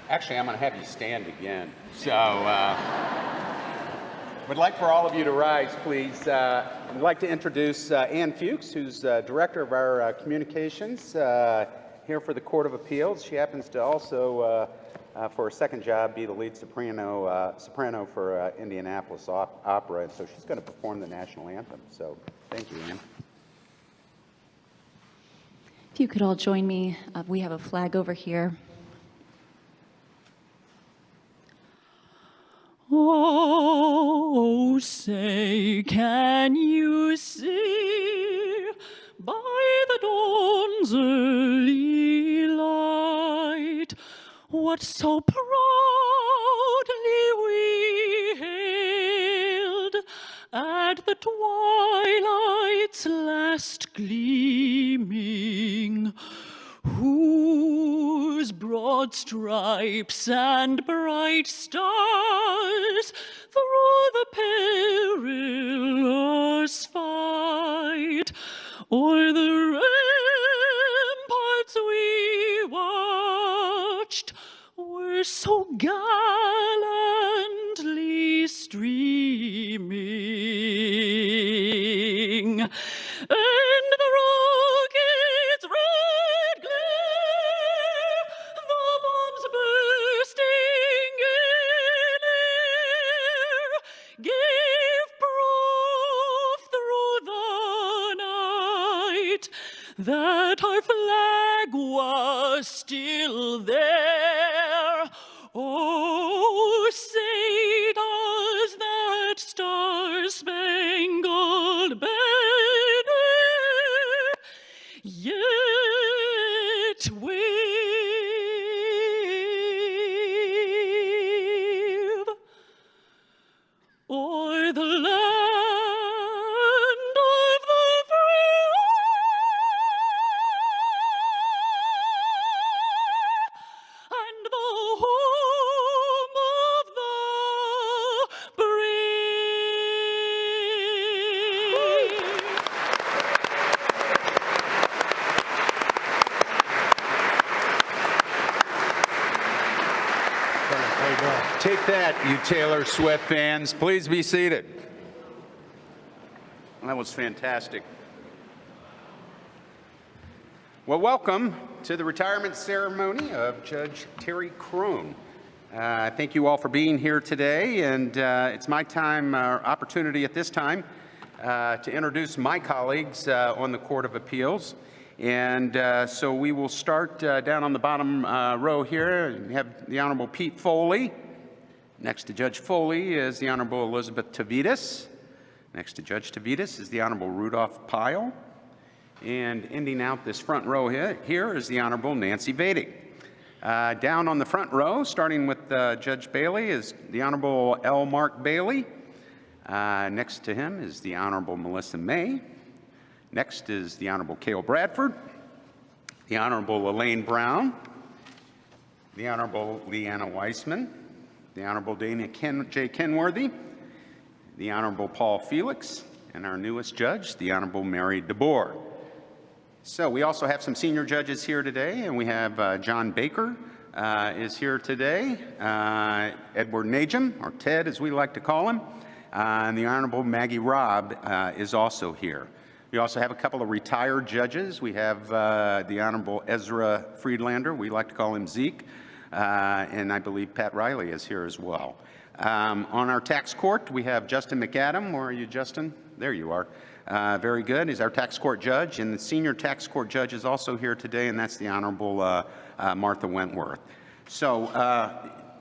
Actually, I'm going to have you stand again. So, would like for all of you to rise, please. I'd like to introduce Ann Fuchs, who's Director of our Communications here for the Court of Appeals. She happens to also, for her second job, be the lead soprano for Indianapolis Opera, and so she's going to perform the national anthem. So, thank you, Ann. If you could all join me, we have a flag over here. Oh, say, can you see by the dawn's early light what so proudly we hailed at the twilight's last gleaming, whose broad stripes and bright stars through the perilous fight o'er the ramparts we watched were so gallantly streaming, and the rockets' red glare, the bombs bursting in air, gave proof through the night that our flag was still there. Oh, say does that star-spangled banner yet wave o'er the land of the free and the home of the brave? Take that, you Taylor Swift fans. Please be seated. That was fantastic. Well, welcome to the retirement ceremony of Judge Terry Crone. Thank you all for being here today, and it's my opportunity at this time to introduce my colleagues on the Court of Appeals. And so we will start down on the bottom row here. We have the Honorable Pete Foley. Next to Judge Foley is the Honorable Elizabeth Tavitas. Next to Judge Tavitas is the Honorable Rudolph Pyle. And ending out this front row here is the Honorable Nancy Vedig. Down on the front row, starting with Judge Bailey, is the Honorable L. Mark Bailey. Next to him is the Honorable Melissa May. Next is the Honorable Cale Bradford, the Honorable Elaine Brown, the Honorable Leanna Weissman, the Honorable Dana J. Kenworthy, the Honorable Paul Felix, and our newest judge, the Honorable Mary DeBoer. So we also have some senior judges here today, and we have John Baker is here today, Edward Najum, or Ted as we like to call him, and the Honorable Maggie Robb is also here. We also have a couple of retired judges. We have the Honorable Ezra Friedlander, we like to call him Zeke, and I believe Pat Riley is here as well. On our tax court, we have Justin McAdam. Where are you, Justin? There you are. Very good. He's our tax court judge, and the senior tax court judge is also here today, and that's the Honorable Martha Wentworth. So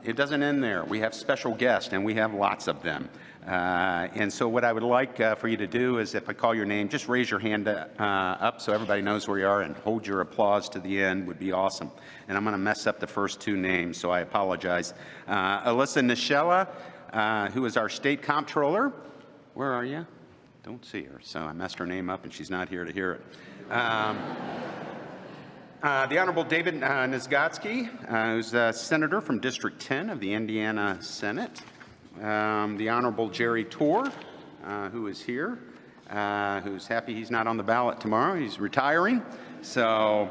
it doesn't end there. We have special guests, and we have lots of them. And so what I would like for you to do is, if I call your name, just raise your hand up so everybody knows where you are, and hold your applause to the end would be awesome. And I'm going to mess up the first two names, so I apologize. Alyssa Nichella, who is our state comptroller. Where are you? Don't see her, so I messed her name up, and she's not here to hear it. The Honorable David Nizgotsky, who's a senator from District 10 of the Indiana Senate. The Honorable Jerry Torr, who is here, who's happy he's not on the ballot tomorrow. He's retiring. So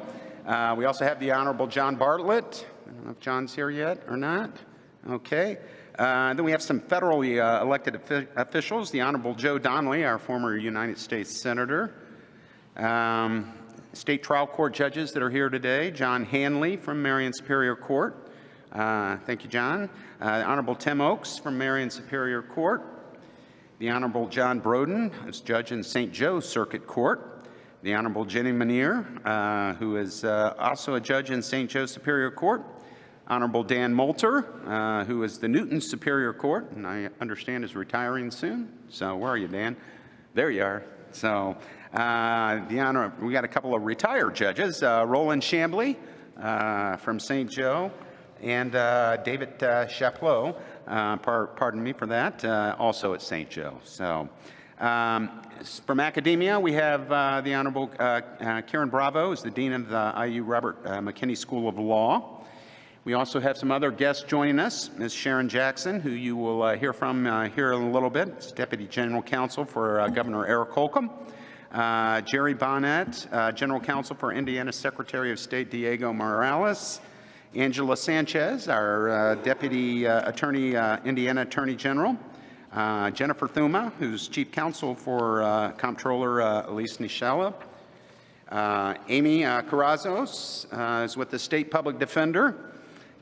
we also have the Honorable John Bartlett, I don't know if John's here yet or not. Okay. Then we have some federally elected officials. The Honorable Joe Donnelly, our former United States Senator. State trial court judges that are here today. John Hanley from Marion Superior Court. Thank you, John. Honorable Tim Oakes from Marion Superior Court. The Honorable John Broden, who's judge in St. Joe Circuit Court. The Honorable Jenny Manier, who is also a judge in St. Joe Superior Court. Honorable Dan Moulter, who is the Newton Superior Court, and I understand is retiring soon. So where are you, Dan? There you are. So we got a couple of retired judges, Roland Chambly from St. Joe, and David Chaplot, pardon me for that, also at St. Joe. So from academia, we have the Honorable Karen Bravo, is the Dean of the IU Robert McKinney School of Law. We also have some other guests joining us. Ms. Sharon Jackson, who you will hear from here in a little bit. It's Deputy General Counsel for Governor Eric Holcomb. Jerry Bonnet, General Counsel for Indiana Secretary of State Diego Morales. Angela Sanchez, our Deputy Indiana Attorney General. Jennifer Thuma, who's Chief Counsel for Comptroller Elise Nishala. Amy Carrazos is with the State Public Defender.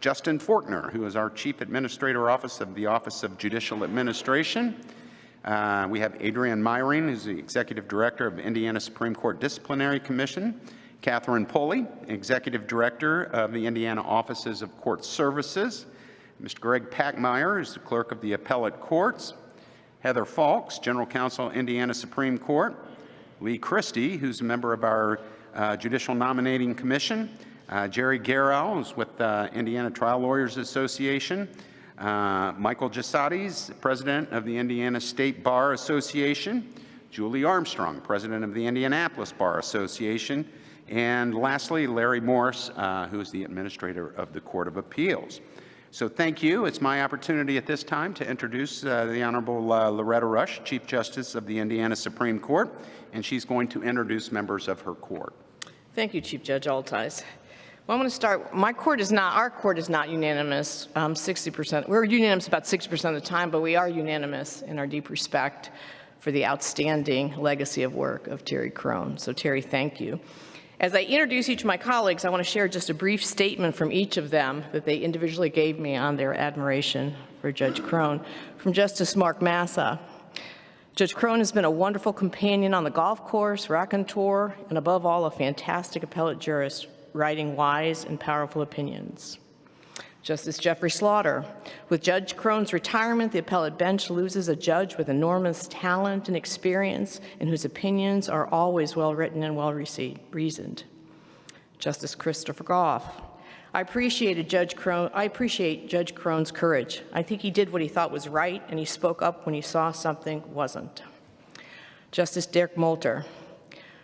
Justin Fortner, who is our Chief Administrator Office of the Office of Judicial Administration. We have Adrian Myring, who's the Executive Director of Indiana Supreme Court Disciplinary Commission. Catherine Pulley, Executive Director of the Indiana Offices of Court Services. Mr. Greg Packmeyer is the Clerk of the Appellate Courts. Heather Falks, General Counsel, Indiana Supreme Court. Lee Christie, who's a member of our Judicial Nominating Commission. Jerry Garrell is with the Indiana Trial Lawyers Association. Michael Gisotti, President of the Indiana State Bar Association. Julie Armstrong, President of the Indianapolis Bar Association. And lastly, Larry Morris, who is the Administrator of the Court of Appeals. So thank you. It's my opportunity at this time to introduce the Honorable Loretta Rush, Chief Justice of the Indiana Supreme Court, and she's going to introduce members of her court. Thank you, Chief Judge Altice. Well, I'm going to start. Our court is not unanimous. 60%. We're unanimous about 60% of the time, but we are unanimous in our deep respect for the outstanding legacy of work of Terry Crone. So, Terry, thank you. As I introduce each of my colleagues, I want to share just a brief statement from each of them that they individually gave me on their admiration for Judge Crone. From Justice Mark Massa. Judge Crone has been a wonderful companion on the golf course, raconteur, and above all, a fantastic appellate jurist, writing wise and powerful opinions. Justice Jeffrey Slaughter. With Judge Crone's retirement, the appellate bench loses a judge with enormous talent and experience and whose opinions are always well-written and well-reasoned. Justice Christopher Goff. I appreciate Judge Crone's courage. I think he did what he thought was right, and he spoke up when he saw something wasn't. Justice Derek Moulter.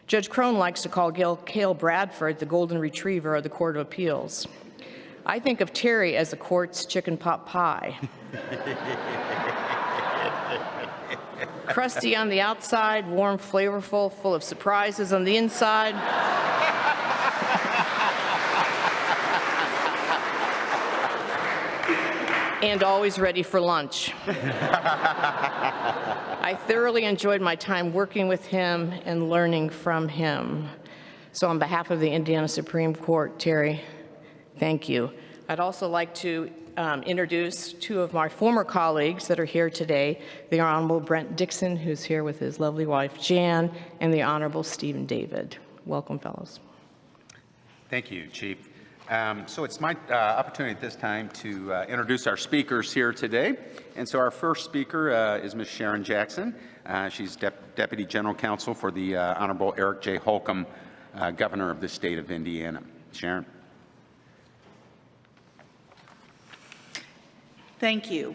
Judge Crone likes to call Cale Bradford the golden retriever of the Court of Appeals. I think of Terry as the court's chicken pot pie. Crusty on the outside, warm, flavorful, full of surprises on the inside. And always ready for lunch. I thoroughly enjoyed my time working with him and learning from him. So on behalf of the Indiana Supreme Court, Terry, thank you. I'd also like to introduce two of my former colleagues that are here today, the Honorable Brent Dixon, who's here with his lovely wife, Jan, and the Honorable Stephen David. Welcome, fellows. Thank you, Chief. So it's my opportunity at this time to introduce our speakers here today. And so our first speaker is Ms. Sharon Jackson. She's Deputy General Counsel for the Honorable Eric J. Holcomb, Governor of the state of Indiana. Sharon. Thank you.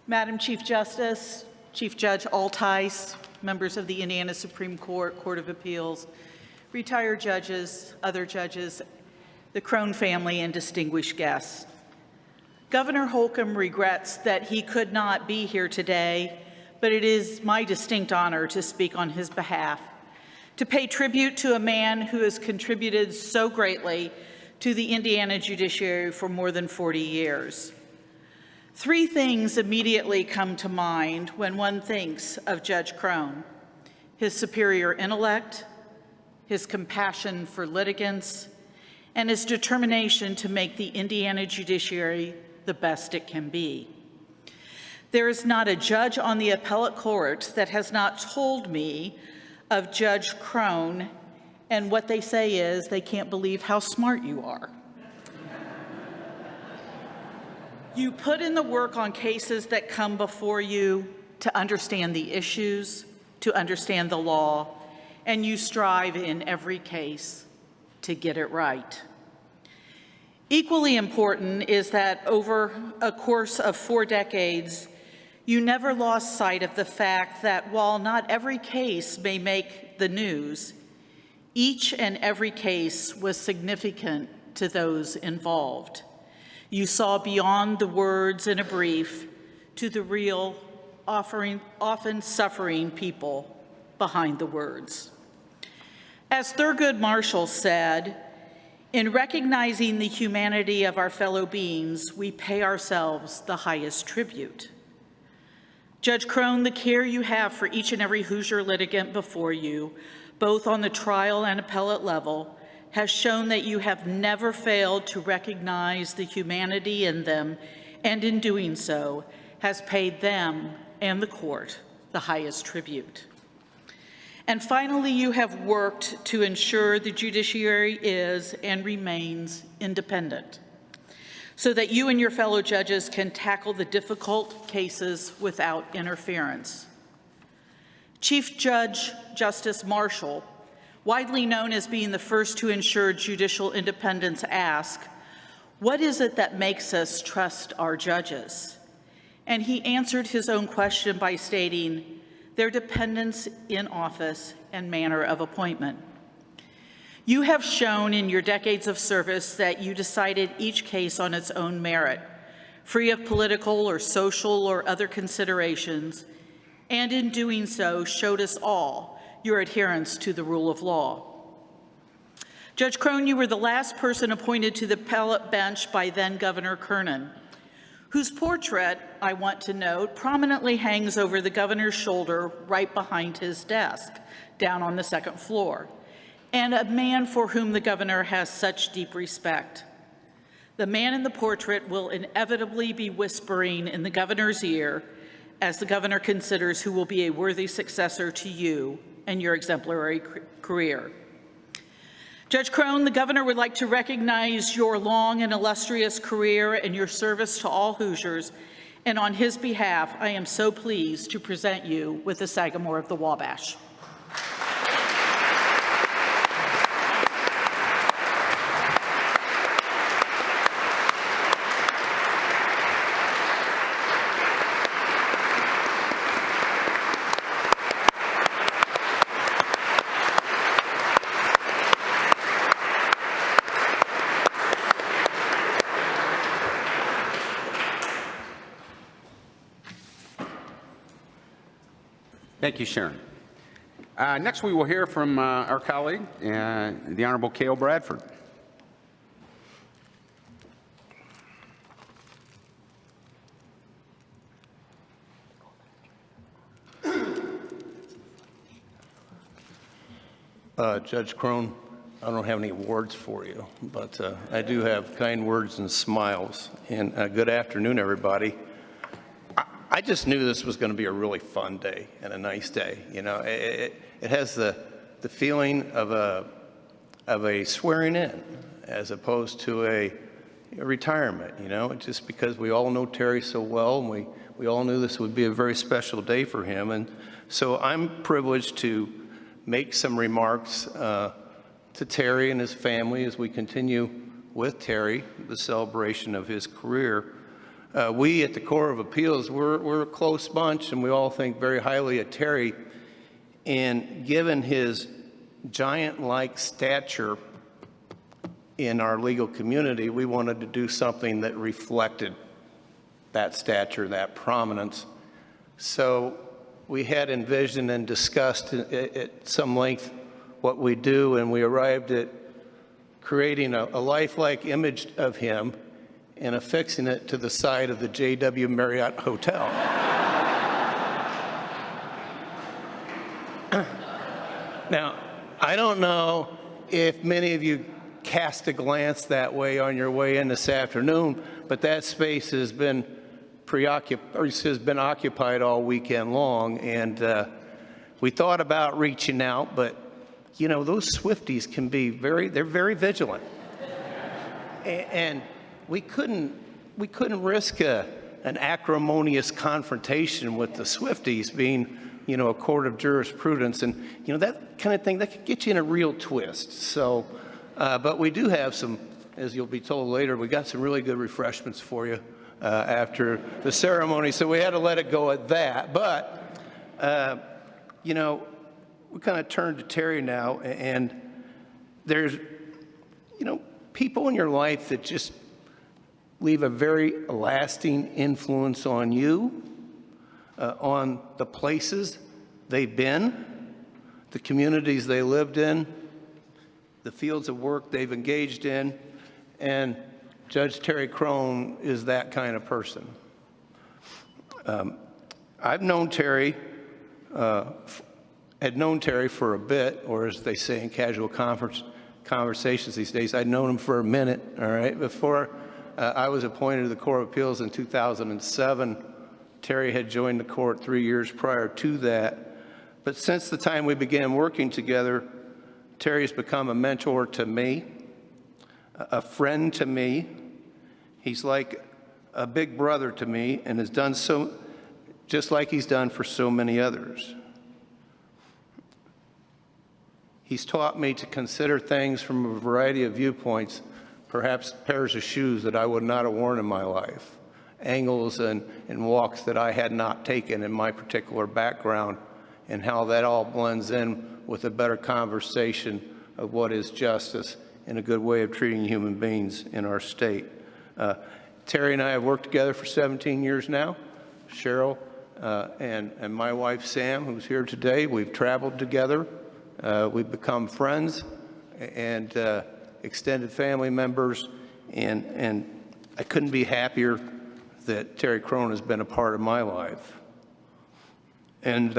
Madam Chief Justice, Chief Judge Altice, members of the Indiana Supreme Court, Court of Appeals, retired judges, other judges, the Crone family, and distinguished guests. Governor Holcomb regrets that he could not be here today, but it is my distinct honor to speak on his behalf, to pay tribute to a man who has contributed so greatly to the Indiana judiciary for more than 40 years. Three things immediately come to mind when one thinks of Judge Crone: his superior intellect, his compassion for litigants, and his determination to make the Indiana judiciary the best it can be. There is not a judge on the appellate court that has not told me of Judge Crone, and what they say is they can't believe how smart you are. You put in the work on cases that come before you to understand the issues, to understand the law, and you strive in every case to get it right. Equally important is that over a course of 4 decades, you never lost sight of the fact that while not every case may make the news, each and every case was significant to those involved. You saw beyond the words in a brief to the real, often suffering people behind the words. As Thurgood Marshall said, in recognizing the humanity of our fellow beings, we pay ourselves the highest tribute. Judge Crone, the care you have for each and every Hoosier litigant before you, both on the trial and appellate level, has shown that you have never failed to recognize the humanity in them, and in doing so, has paid them and the court the highest tribute. And finally, you have worked to ensure the judiciary is and remains independent, so that you and your fellow judges can tackle the difficult cases without interference. Chief Judge Justice Marshall, widely known as being the first to ensure judicial independence, asked, "What is it that makes us trust our judges?" And he answered his own question by stating, "Their dependence in office and manner of appointment." You have shown in your decades of service that you decided each case on its own merit, free of political or social or other considerations, and in doing so showed us all your adherence to the rule of law. Judge Crone, you were the last person appointed to the appellate bench by then-Governor Crone, whose portrait, I want to note, prominently hangs over the governor's shoulder right behind his desk, down on the second floor, and a man for whom the governor has such deep respect. The man in the portrait will inevitably be whispering in the governor's ear as the governor considers who will be a worthy successor to you and your exemplary career. Judge Crone, the governor would like to recognize your long and illustrious career and your service to all Hoosiers, and on his behalf, I am so pleased to present you with the Sagamore of the Wabash. Thank you, Sharon. Next, we will hear from our colleague, the Honorable Cale Bradford. Judge Crone, I don't have any awards for you, but I do have kind words and smiles. And good afternoon, everybody. I just knew this was going to be a really fun day and a nice day. You know, it has the feeling of a swearing in as opposed to a retirement. You know, just because we all know Terry so well, and we all knew this would be a very special day for him. And so I'm privileged to make some remarks to Terry and his family as we continue with Terry the celebration of his career. We at the Court of Appeals, we're a close bunch, and we all think very highly of Terry. And given his giant-like stature in our legal community, we wanted to do something that reflected that stature, that prominence. So we had envisioned and discussed at some length what we do, and we arrived at creating a lifelike image of him and affixing it to the side of the JW Marriott Hotel. Now, I don't know if many of you cast a glance that way on your way in this afternoon, but that space has been occupied all weekend long, and we thought about reaching out, but you know, those Swifties can be they're very vigilant. And we couldn't risk an acrimonious confrontation with the Swifties being, you know, a court of jurisprudence, and you know, that kind of thing that could get you in a real twist. So, but we do have some, as you'll be told later, we got some really good refreshments for you after the ceremony. So we had to let it go at that. But you know, we kind of turn to Terry now, and there's, you know, people in your life that just leave a very lasting influence on you, on the places they've been, the communities they lived in, the fields of work they've engaged in, and Judge Terry Crone is that kind of person. I've known Terry, had known Terry for a bit, or as they say in casual conversations these days, I'd known him for a minute, all right? Before I was appointed to the Court of Appeals in 2007, Terry had joined the court 3 years prior to that. But since the time we began working together, Terry's become a mentor to me, a friend to me. He's like a big brother to me and has done so just like he's done for so many others. He's taught me to consider things from a variety of viewpoints, perhaps pairs of shoes that I would not have worn in my life, angles and walks that I had not taken in my particular background, and how that all blends in with a better conversation of what is justice and a good way of treating human beings in our state. Terry and I have worked together for 17 years now. Cheryl and my wife, Sam, who's here today, we've traveled together. We've become friends and extended family members, and I couldn't be happier that Terry Crone has been a part of my life. And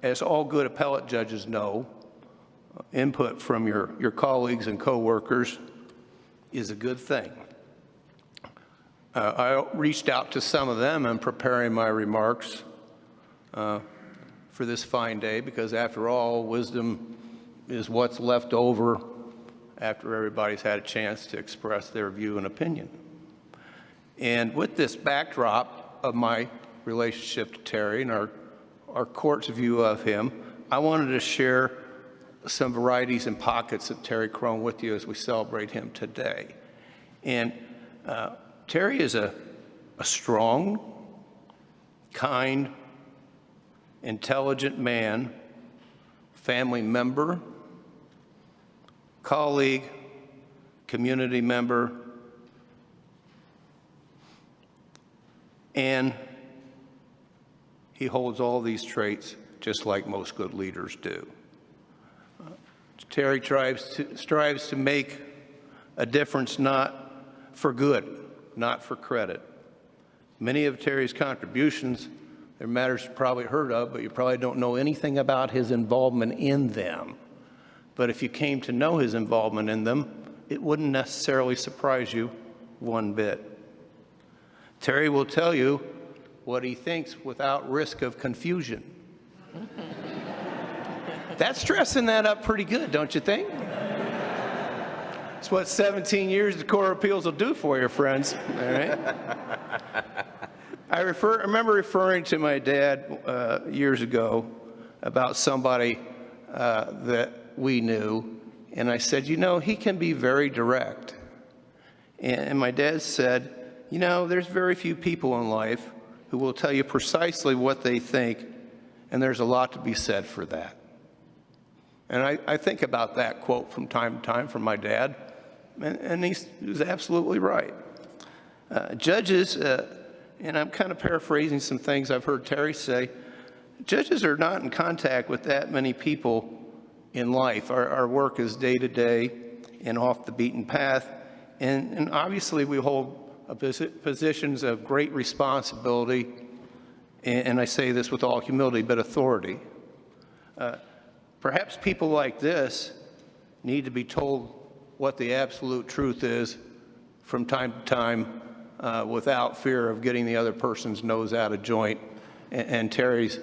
as all good appellate judges know, input from your colleagues and coworkers is a good thing. I reached out to some of them in preparing my remarks for this fine day, because after all, wisdom is what's left over after everybody's had a chance to express their view and opinion. And with this backdrop of my relationship to Terry and our court's view of him, I wanted to share some varieties and pockets of Terry Crone with you as we celebrate him today. And Terry is a strong, kind, intelligent man, family member, colleague, community member, and he holds all these traits just like most good leaders do. Terry strives to make a difference, not for good, not for credit. Many of Terry's contributions, they're matters you probably heard of, but you probably don't know anything about his involvement in them. But if you came to know his involvement in them, it wouldn't necessarily surprise you one bit. Terry will tell you what he thinks without risk of confusion. That's dressing that up pretty good, don't you think? It's what 17 years the Court of Appeals will do for you, friends. All right? I remember referring to my dad years ago about somebody that we knew, and I said, you know, he can be very direct. And my dad said, you know, there's very few people in life who will tell you precisely what they think, and there's a lot to be said for that. And I think about that quote from time to time from my dad, and he was absolutely right. Judges, and I'm kind of paraphrasing some things I've heard Terry say, judges are not in contact with that many people in life. Our work is day to day, and off the beaten path. And obviously, we hold positions of great responsibility, and I say this with all humility, but authority. Perhaps people like this need to be told what the absolute truth is from time to time without fear of getting the other person's nose out of joint. And Terry's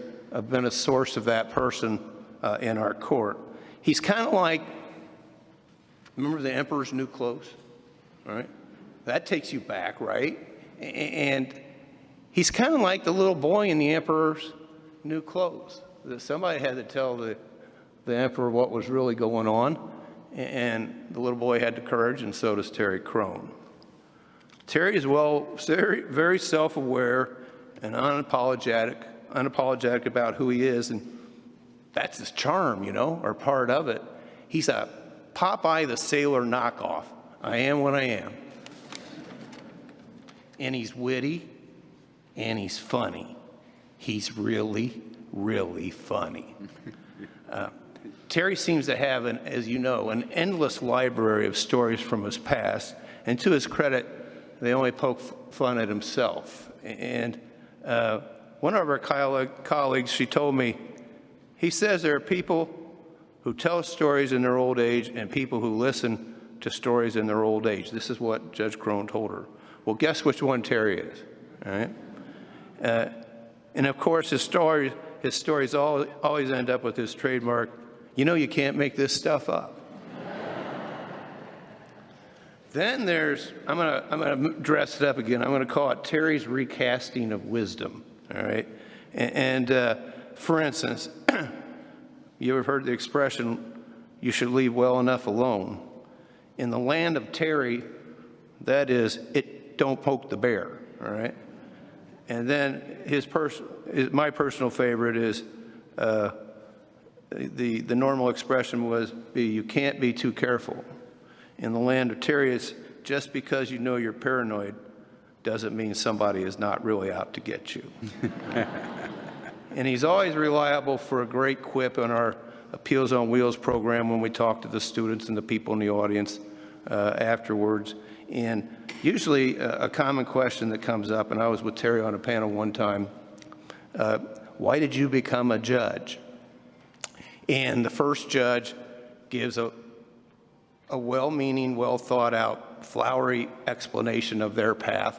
been a source of that person in our court. He's kind of like, remember the emperor's new clothes, right? That takes you back, right? And he's kind of like the little boy in the emperor's new clothes. Somebody had to tell the emperor what was really going on, and the little boy had the courage, and so does Terry Crone. Terry is very self-aware and unapologetic about who he is, and that's his charm, or part of it. He's a Popeye the Sailor knockoff. I am what I am. And he's witty, and he's funny. He's really, really funny. Terry seems to have, as you know, an endless library of stories from his past, and to his credit, they only poke fun at himself. And one of our colleagues, she told me, he says there are people who tell stories in their old age and people who listen to stories in their old age. This is what Judge Crone told her. Well, guess which one Terry is, all right? And of course, his stories always end up with his trademark, you can't make this stuff up. Then there's, I'm gonna dress it up again. I'm gonna call it Terry's recasting of wisdom, all right? And for instance, you ever heard the expression, you should leave well enough alone? In the land of Terry, that is, it don't poke the bear, all right? And then my personal favorite is, the normal expression was, you can't be too careful. In the land of Terry, it's just because you know you're paranoid doesn't mean somebody is not really out to get you. And he's always reliable for a great quip on our Appeals on Wheels program when we talk to the students and the people in the audience afterwards. And usually a common question that comes up, and I was with Terry on a panel one time, why did you become a judge? And the first judge gives a well-meaning, well-thought-out, flowery explanation of their path.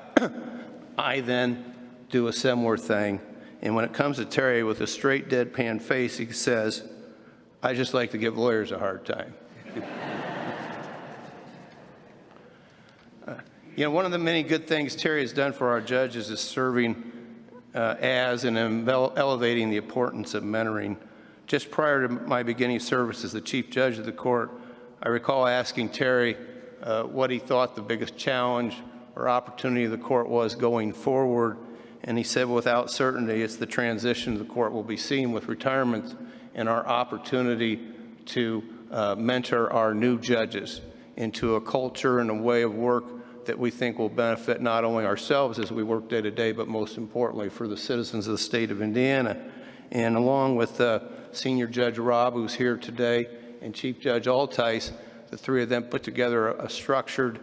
I then do a similar thing. And when it comes to Terry, with a straight deadpan face, he says, I just like to give lawyers a hard time. One of the many good things Terry has done for our judges is serving as and elevating the importance of mentoring. Just prior to my beginning service as the chief judge of the court, I recall asking Terry what he thought the biggest challenge or opportunity of the court was going forward. And he said, without certainty, it's the transition the court will be seeing with retirement and our opportunity to mentor our new judges into a culture and a way of work that we think will benefit not only ourselves as we work day to day, but most importantly for the citizens of the state of Indiana. And along with Senior Judge Robb, who's here today, and Chief Judge Altice, the three of them put together a structured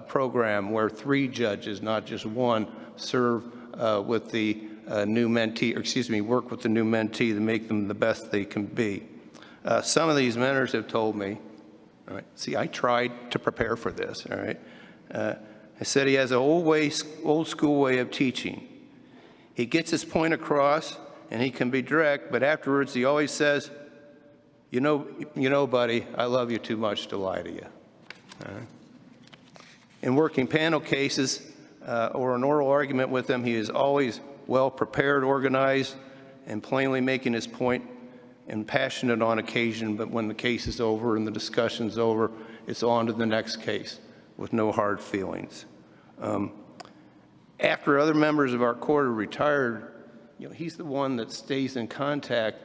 program where 3 judges, not just one, serve with the new mentee, work with the new mentee to make them the best they can be. Some of these mentors have told me, all right, see, I tried to prepare for this, all right? I said he has an old school way of teaching. He gets his point across and he can be direct, but afterwards he always says, you know, buddy, I love you too much to lie to you. In working panel cases or an oral argument with him, he is always well prepared, organized, and plainly making his point and passionate on occasion, but when the case is over and the discussion's over, it's on to the next case with no hard feelings. After other members of our court are retired, he's the one that stays in contact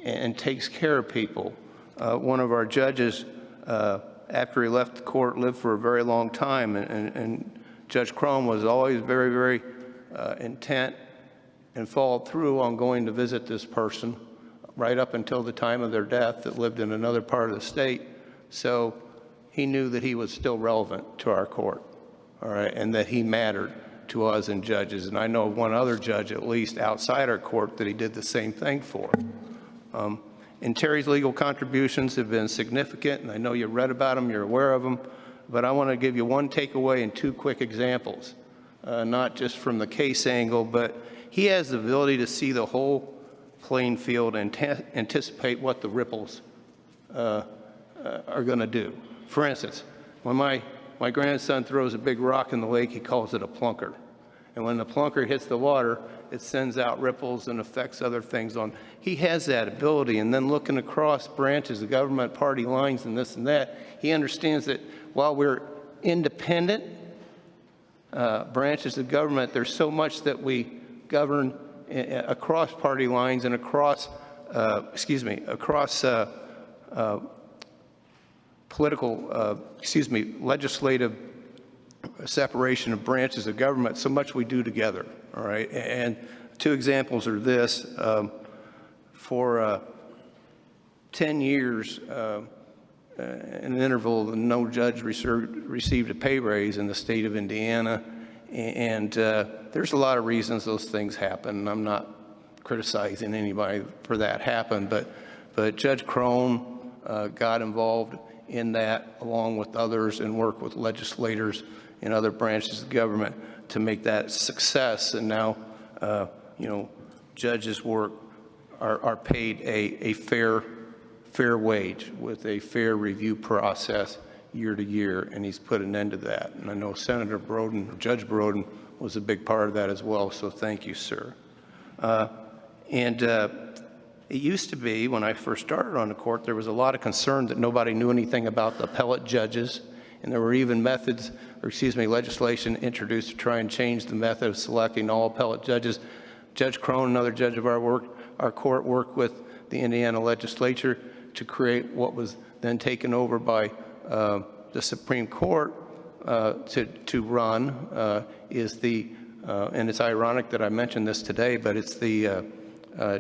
and takes care of people. One of our judges, after he left the court, lived for a very long time, and Judge Crone was always very, very intent and followed through on going to visit this person right up until the time of their death that lived in another part of the state. So he knew that he was still relevant to our court, all right, and that he mattered to us and judges. And I know of one other judge, at least outside our court, that he did the same thing for. And Terry's legal contributions have been significant, and I know you read about them, you're aware of them, but I want to give you one takeaway and two quick examples, not just from the case angle, but he has the ability to see the whole playing field and anticipate what the ripples are going to do. For instance, when my grandson throws a big rock in the lake, he calls it a plunker. And when the plunker hits the water, it sends out ripples and affects other things on. He has that ability. And then looking across branches of government, party lines, and this and that, he understands that while we're independent branches of government, there's so much that we govern across party lines and across legislative separation of branches of government, so much we do together, all right? And two examples are this. For 10 years, in an interval, no judge received a pay raise in the state of Indiana, and there's a lot of reasons those things happen, and I'm not criticizing anybody for that happened, but Judge Crone got involved in that along with others and worked with legislators in other branches of government to make that success. And now, judges are paid a fair wage with a fair review process year to year, and he's put an end to that. And I know Senator Broden, Judge Broden, was a big part of that as well, so thank you, sir. It used to be, when I first started on the court, there was a lot of concern that nobody knew anything about the appellate judges, and there were even legislation introduced to try and change the method of selecting all appellate judges. Judge Crone, another judge of our court, worked with the Indiana legislature to create what was then taken over by the Supreme Court to run, and it's ironic that I mentioned this today, but it's the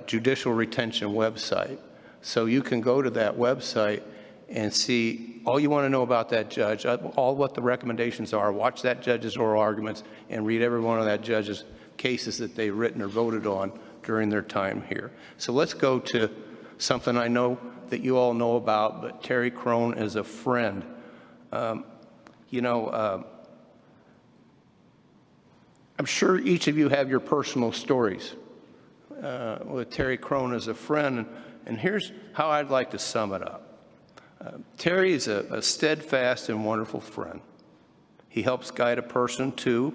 judicial retention website. So you can go to that website and see all you want to know about that judge, all what the recommendations are, watch that judge's oral arguments, and read every one of that judge's cases that they've written or voted on during their time here. So let's go to something I know that you all know about, but Terry Crone is a friend. I'm sure each of you have your personal stories with Terry Crone as a friend, and here's how I'd like to sum it up. Terry is a steadfast and wonderful friend. He helps guide a person to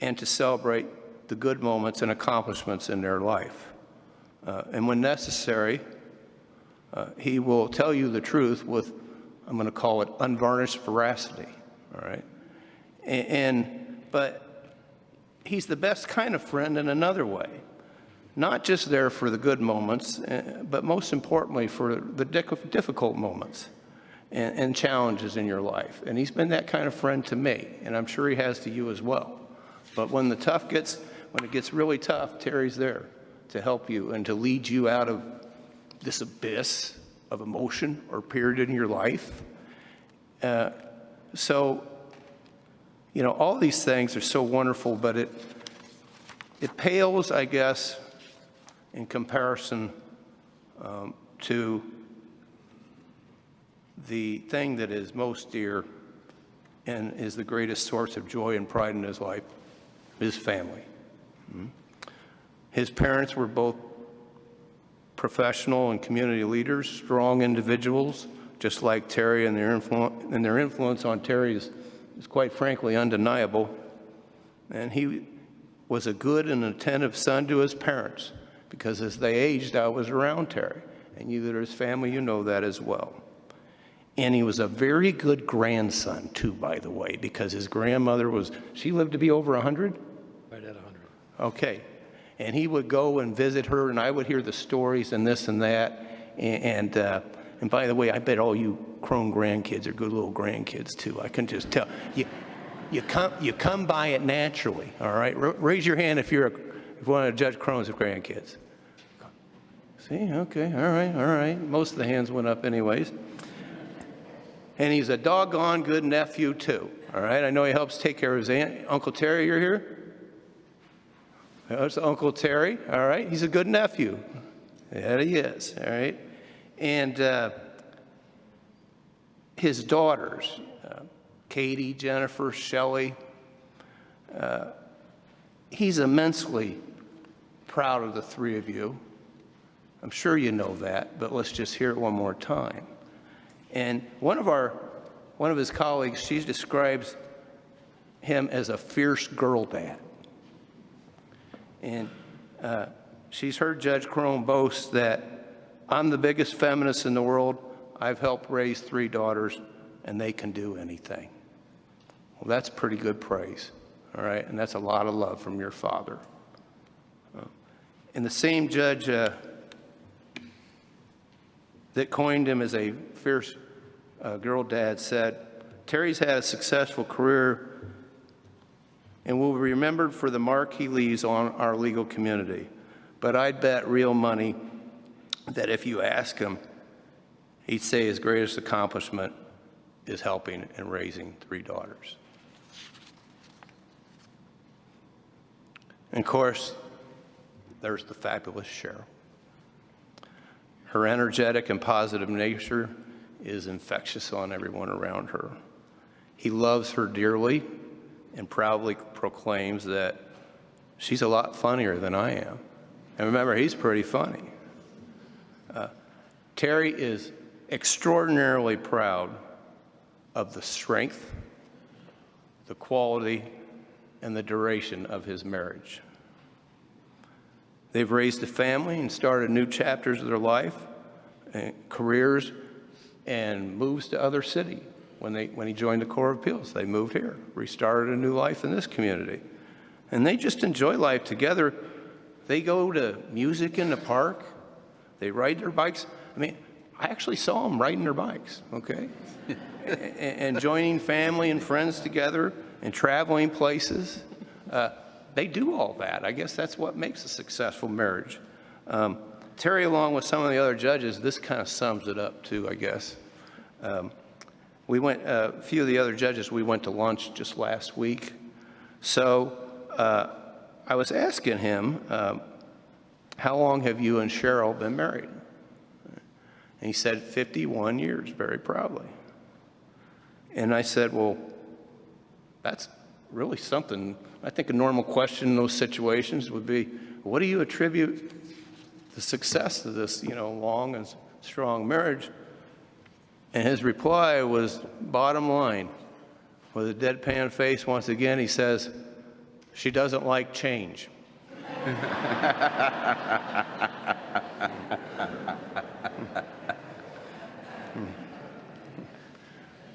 and to celebrate the good moments and accomplishments in their life. And when necessary, he will tell you the truth with, I'm going to call it, unvarnished veracity, all right? But he's the best kind of friend in another way. Not just there for the good moments, but most importantly for the difficult moments and challenges in your life. And he's been that kind of friend to me, and I'm sure he has to you as well. But when it gets really tough, Terry's there to help you and to lead you out of this abyss of emotion or period in your life. All these things are so wonderful, but it pales, I guess, in comparison to the thing that is most dear and is the greatest source of joy and pride in his life, his family. His parents were both professional and community leaders, strong individuals, just like Terry, and their influence on Terry is quite frankly undeniable. And he was a good and attentive son to his parents, because as they aged, I was around Terry, and you that are his family, you know that as well. And he was a very good grandson, too, by the way, because his grandmother she lived to be over 100? Right at 100. Okay. And he would go and visit her, and I would hear the stories and this and that. And by the way, I bet all you Crone grandkids are good little grandkids, too. I can just tell. You come by it naturally, all right? Raise your hand if you're one of Judge Crone's grandkids. See, okay, all right. Most of the hands went up anyways. and he's a doggone good nephew, too. All right? I know he helps take care of his aunt. Uncle Terry, you're here? There's Uncle Terry. All right? He's a good nephew. Yeah, he is. All right? And his daughters, Katie, Jennifer, Shelley, he's immensely proud of the three of you. I'm sure you know that, but let's just hear it one more time. And one of his colleagues, she describes him as a fierce girl dad. And she's heard Judge Crone boast that I'm the biggest feminist in the world. I've helped raise 3 daughters, and they can do anything. Well, that's pretty good praise, all right? And that's a lot of love from your father. And the same judge that coined him as a fierce girl dad said, Terry's had a successful career and will be remembered for the mark he leaves on our legal community. But I'd bet real money that if you ask him, he'd say his greatest accomplishment is helping and raising 3 daughters. And of course, there's the fabulous Cheryl. Her energetic and positive nature is infectious on everyone around her. He loves her dearly and proudly proclaims that she's a lot funnier than I am. And remember, he's pretty funny. Terry is extraordinarily proud of the strength, the quality, and the duration of his marriage. They've raised a family and started new chapters of their life, and careers, and moves to other city. When he joined the Court of Appeals, they moved here, restarted a new life in this community. And they just enjoy life together. They go to music in the park. They ride their bikes. I mean, I actually saw them riding their bikes, okay? and joining family and friends together and traveling places. They do all that. I guess that's what makes a successful marriage. Terry, along with some of the other judges, this kind of sums it up too, I guess. A few of the other judges, we went to lunch just last week. So I was asking him, how long have you and Cheryl been married? And he said 51 years, very proudly. And I said, well, that's really something. I think a normal question in those situations would be, what do you attribute the success of this, long and strong marriage? And his reply was bottom line. With a deadpan face, once again, he says, she doesn't like change.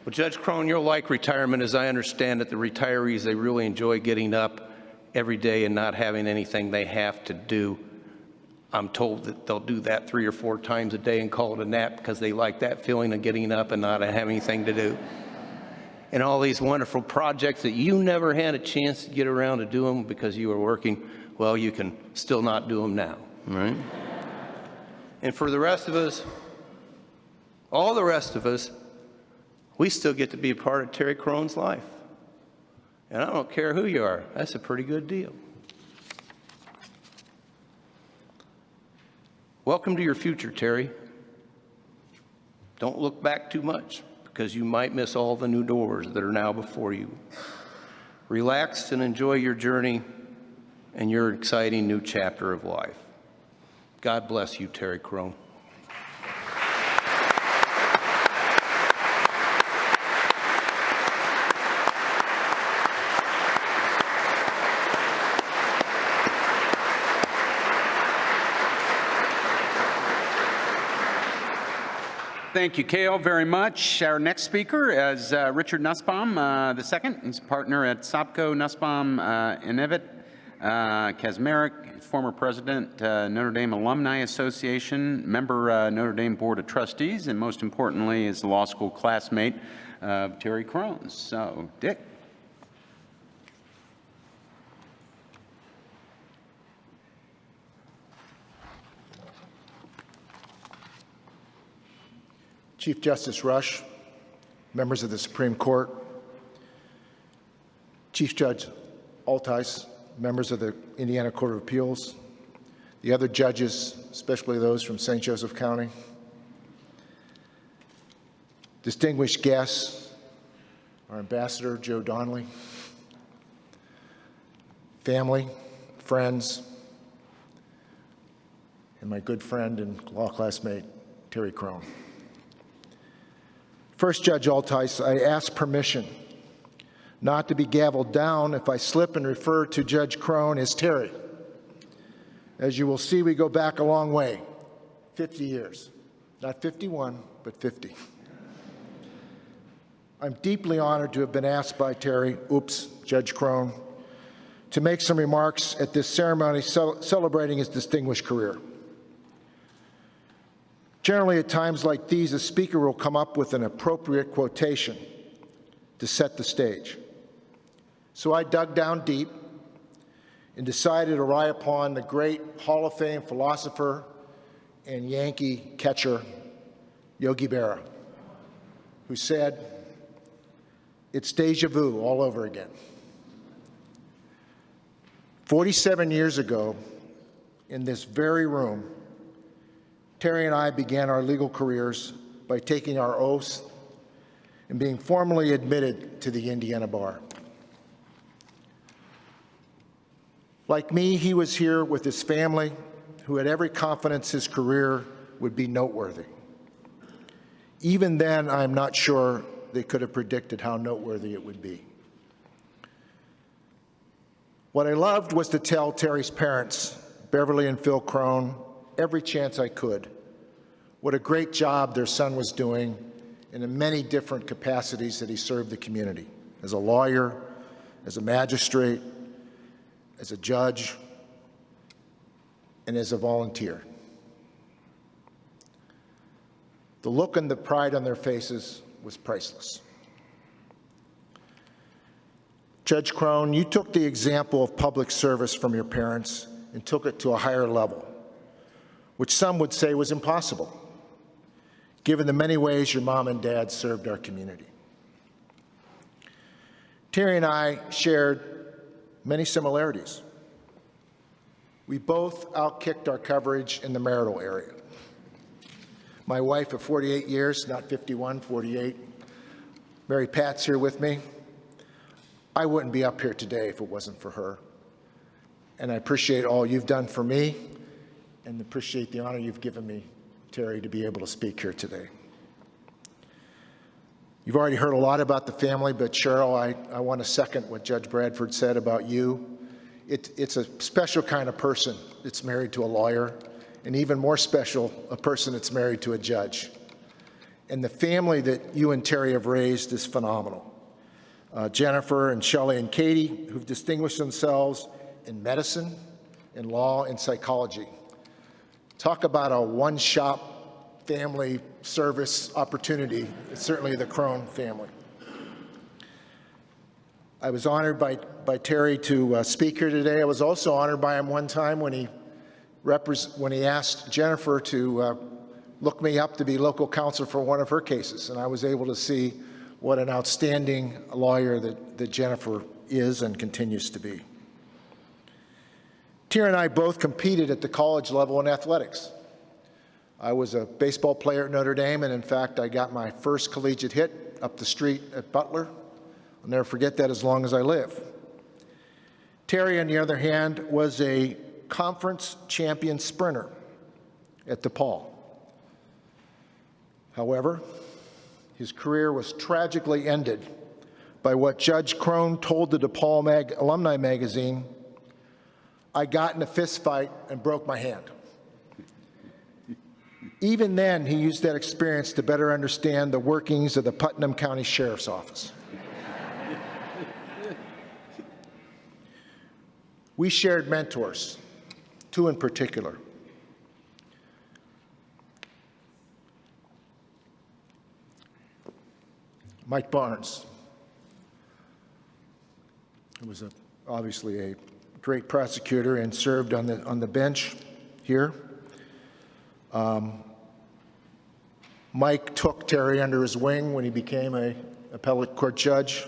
Well, Judge Crone, you'll like retirement. As I understand it, the retirees, they really enjoy getting up every day and not having anything they have to do. I'm told that they'll do that 3 or 4 times a day and call it a nap because they like that feeling of getting up and not having anything to do. And all these wonderful projects that you never had a chance to get around to do them because you were working, well, you can still not do them now, right? And for the rest of us, all the rest of us, we still get to be a part of Terry Crone's life. And I don't care who you are, that's a pretty good deal. Welcome to your future, Terry. Don't look back too much because you might miss all the new doors that are now before you. Relax and enjoy your journey and your exciting new chapter of life. God bless you, Terry Crone. Thank you, Cale, very much. Our next speaker is Richard Nussbaum II. He's a partner at Sopko Nussbaum Inevet Kazmarek, former president, Notre Dame Alumni Association, member Notre Dame Board of Trustees, and most importantly is a law school classmate of Terry Crone. So, Dick. Chief Justice Rush, members of the Supreme Court, Chief Judge Altice, members of the Indiana Court of Appeals, the other judges, especially those from St. Joseph County, distinguished guests, our Ambassador, Joe Donnelly, family, friends, and my good friend and law classmate, Terry Crone. First, Judge Altice, I ask permission not to be gavelled down if I slip and refer to Judge Crone as Terry. As you will see, we go back a long way, 50 years. Not 51, but 50. I'm deeply honored to have been asked by Judge Crone, to make some remarks at this ceremony celebrating his distinguished career. Generally, at times like these, a speaker will come up with an appropriate quotation to set the stage. So I dug down deep and decided to rely upon the great Hall of Fame philosopher and Yankee catcher, Yogi Berra, who said, "It's deja vu all over again." 47 years ago, in this very room, Terry and I began our legal careers by taking our oaths and being formally admitted to the Indiana Bar. Like me, he was here with his family, who had every confidence his career would be noteworthy. Even then, I'm not sure they could have predicted how noteworthy it would be. What I loved was to tell Terry's parents, Beverly and Phil Crone, every chance I could, what a great job their son was doing in the many different capacities that he served the community, as a lawyer, as a magistrate, as a judge, and as a volunteer. The look and the pride on their faces was priceless. Judge Crone, you took the example of public service from your parents and took it to a higher level, which some would say was impossible, given the many ways your mom and dad served our community. Terry and I shared many similarities. We both outkicked our coverage in the marital area. My wife of 48 years, not 51, 48, Mary Pat's here with me. I wouldn't be up here today if it wasn't for her. And I appreciate all you've done for me and appreciate the honor you've given me, Terry, to be able to speak here today. You've already heard a lot about the family, but Cheryl, I want to second what Judge Bradford said about you. It's a special kind of person that's married to a lawyer, and even more special, a person that's married to a judge. And the family that you and Terry have raised is phenomenal. Jennifer and Shelley and Katie, who've distinguished themselves in medicine, in law, and psychology. Talk about a one-shop family service opportunity. It's certainly the Crone family. I was honored by Terry to speak here today. I was also honored by him one time when he asked Jennifer to look me up to be local counsel for one of her cases, and I was able to see what an outstanding lawyer that Jennifer is and continues to be. Terry and I both competed at the college level in athletics. I was a baseball player at Notre Dame, and in fact, I got my first collegiate hit up the street at Butler. I'll never forget that as long as I live. Terry, on the other hand, was a conference champion sprinter at DePaul. However, his career was tragically ended by what Judge Crone told the DePaul Alumni Magazine, "I got in a fist fight and broke my hand." Even then, he used that experience to better understand the workings of the Putnam County Sheriff's Office. We shared mentors, two in particular. Mike Barnes, who was obviously a great prosecutor and served on the bench here. Mike took Terry under his wing when he became an appellate court judge,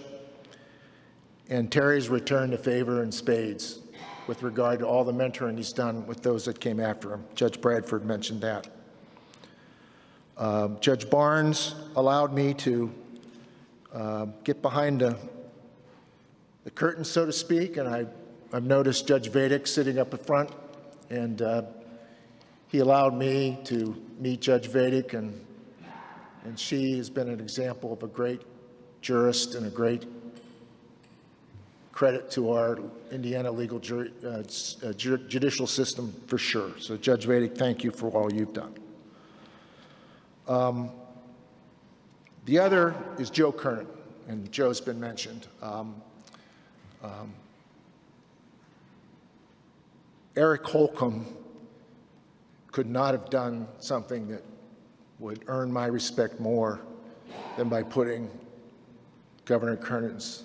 and Terry's returned the favor in spades with regard to all the mentoring he's done with those that came after him. Judge Bradford mentioned that. Judge Barnes allowed me to get behind the curtain, so to speak, and I've noticed Judge Vedic sitting up in front, and he allowed me to meet Judge Vedic, and she has been an example of a great jurist and a great credit to our Indiana legal judicial system for sure. So Judge Vedic, thank you for all you've done. The other is Joe Kernan, and Joe's been mentioned. Eric Holcomb could not have done something that would earn my respect more than by putting Governor Kernan's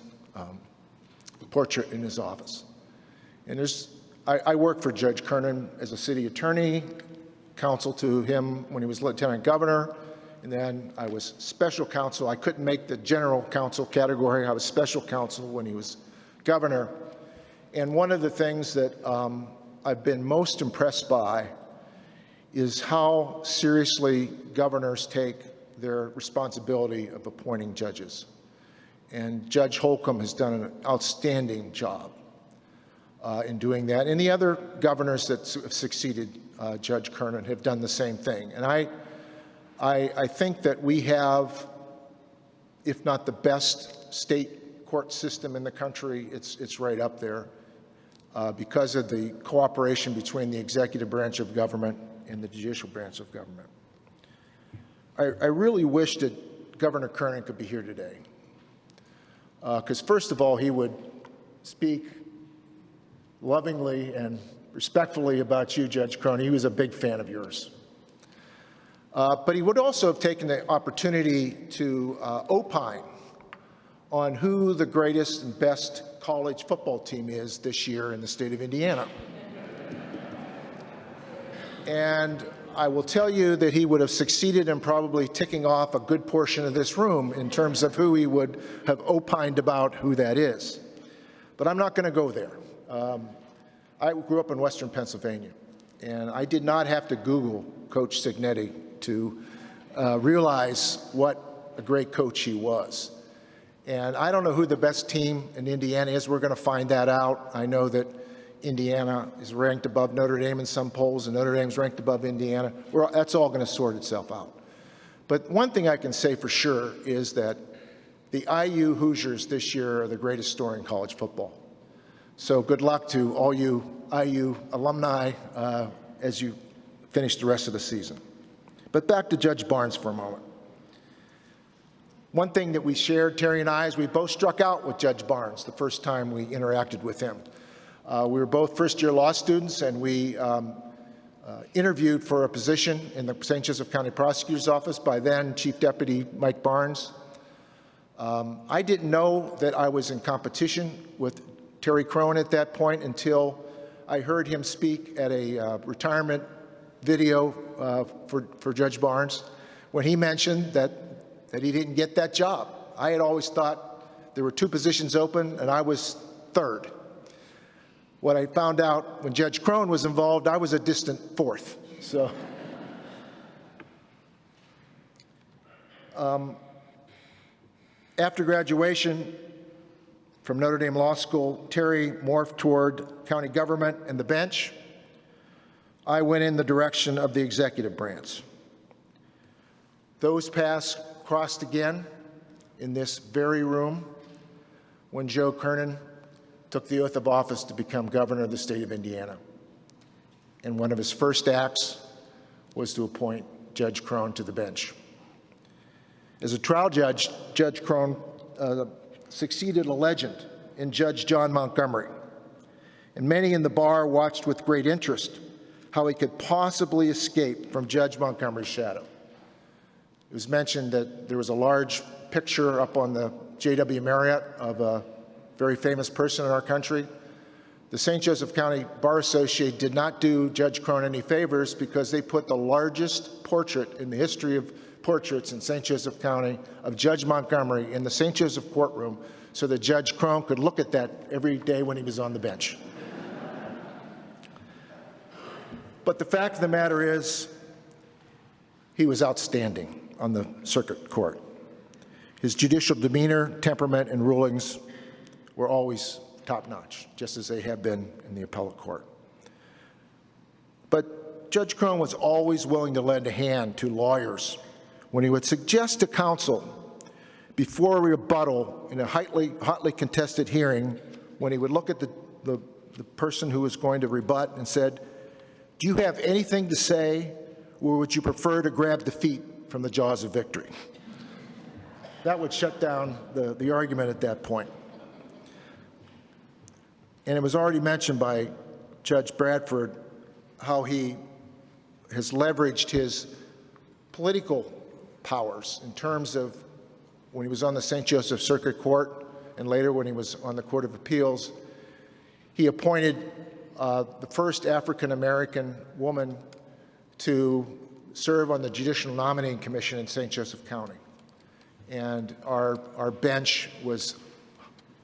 portrait in his office. And I worked for Judge Kernan as a city attorney, counsel to him when he was lieutenant governor, and then I was special counsel. I couldn't make the general counsel category. I was special counsel when he was governor. And one of the things that I've been most impressed by is how seriously governors take their responsibility of appointing judges. And Judge Holcomb has done an outstanding job in doing that. And the other governors that have succeeded Judge Kernan have done the same thing. And I think that we have, if not the best state court system in the country, it's right up there because of the cooperation between the executive branch of government and the judicial branch of government. I really wish that Governor Kernan could be here today. Because first of all, he would speak lovingly and respectfully about you, Judge Crone. He was a big fan of yours. But he would also have taken the opportunity to opine on who the greatest and best college football team is this year in the state of Indiana. And I will tell you that he would have succeeded in probably ticking off a good portion of this room in terms of who he would have opined about who that is. But I'm not going to go there. I grew up in Western Pennsylvania, and I did not have to Google Coach Signetti to realize what a great coach he was. And I don't know who the best team in Indiana is. We're going to find that out. I know that Indiana is ranked above Notre Dame in some polls, and Notre Dame's ranked above Indiana. That's all going to sort itself out. But one thing I can say for sure is that the IU Hoosiers this year are the greatest story in college football. So good luck to all you IU alumni as you finish the rest of the season. But back to Judge Barnes for a moment. One thing that we shared, Terry and I, is we both struck out with Judge Barnes the first time we interacted with him. We were both first-year law students, and we interviewed for a position in the St. Joseph County Prosecutor's Office by then Chief Deputy Mike Barnes. I didn't know that I was in competition with Terry Crone at that point until I heard him speak at a retirement video for Judge Barnes when he mentioned that he didn't get that job. I had always thought there were 2 positions open, and I was third. What I found out when Judge Crone was involved, I was a distant 4th. So, after graduation from Notre Dame Law School, Terry morphed toward county government and the bench. I went in the direction of the executive branch. Those paths crossed again in this very room when Joe Kernan took the oath of office to become governor of the state of Indiana. And one of his first acts was to appoint Judge Crone to the bench. As a trial judge, Judge Crone succeeded a legend in Judge John Montgomery. And many in the bar watched with great interest how he could possibly escape from Judge Montgomery's shadow. It was mentioned that there was a large picture up on the J.W. Marriott of a very famous person in our country. The St. Joseph County Bar Association did not do Judge Crone any favors because they put the largest portrait in the history of portraits in St. Joseph County of Judge Montgomery in the St. Joseph courtroom so that Judge Crone could look at that every day when he was on the bench. But the fact of the matter is, he was outstanding on the circuit court. His judicial demeanor, temperament, and rulings were always top-notch, just as they have been in the appellate court. But Judge Crone was always willing to lend a hand to lawyers when he would suggest to counsel before a rebuttal in a hotly contested hearing, when he would look at the person who was going to rebut and said, "Do you have anything to say, or would you prefer to grab defeat from the jaws of victory?" That would shut down the argument at that point. And it was already mentioned by Judge Bradford how he has leveraged his political powers in terms of when he was on the St. Joseph Circuit Court and later when he was on the Court of Appeals. He appointed the first African-American woman to serve on the Judicial Nominating Commission in St. Joseph County. And our bench was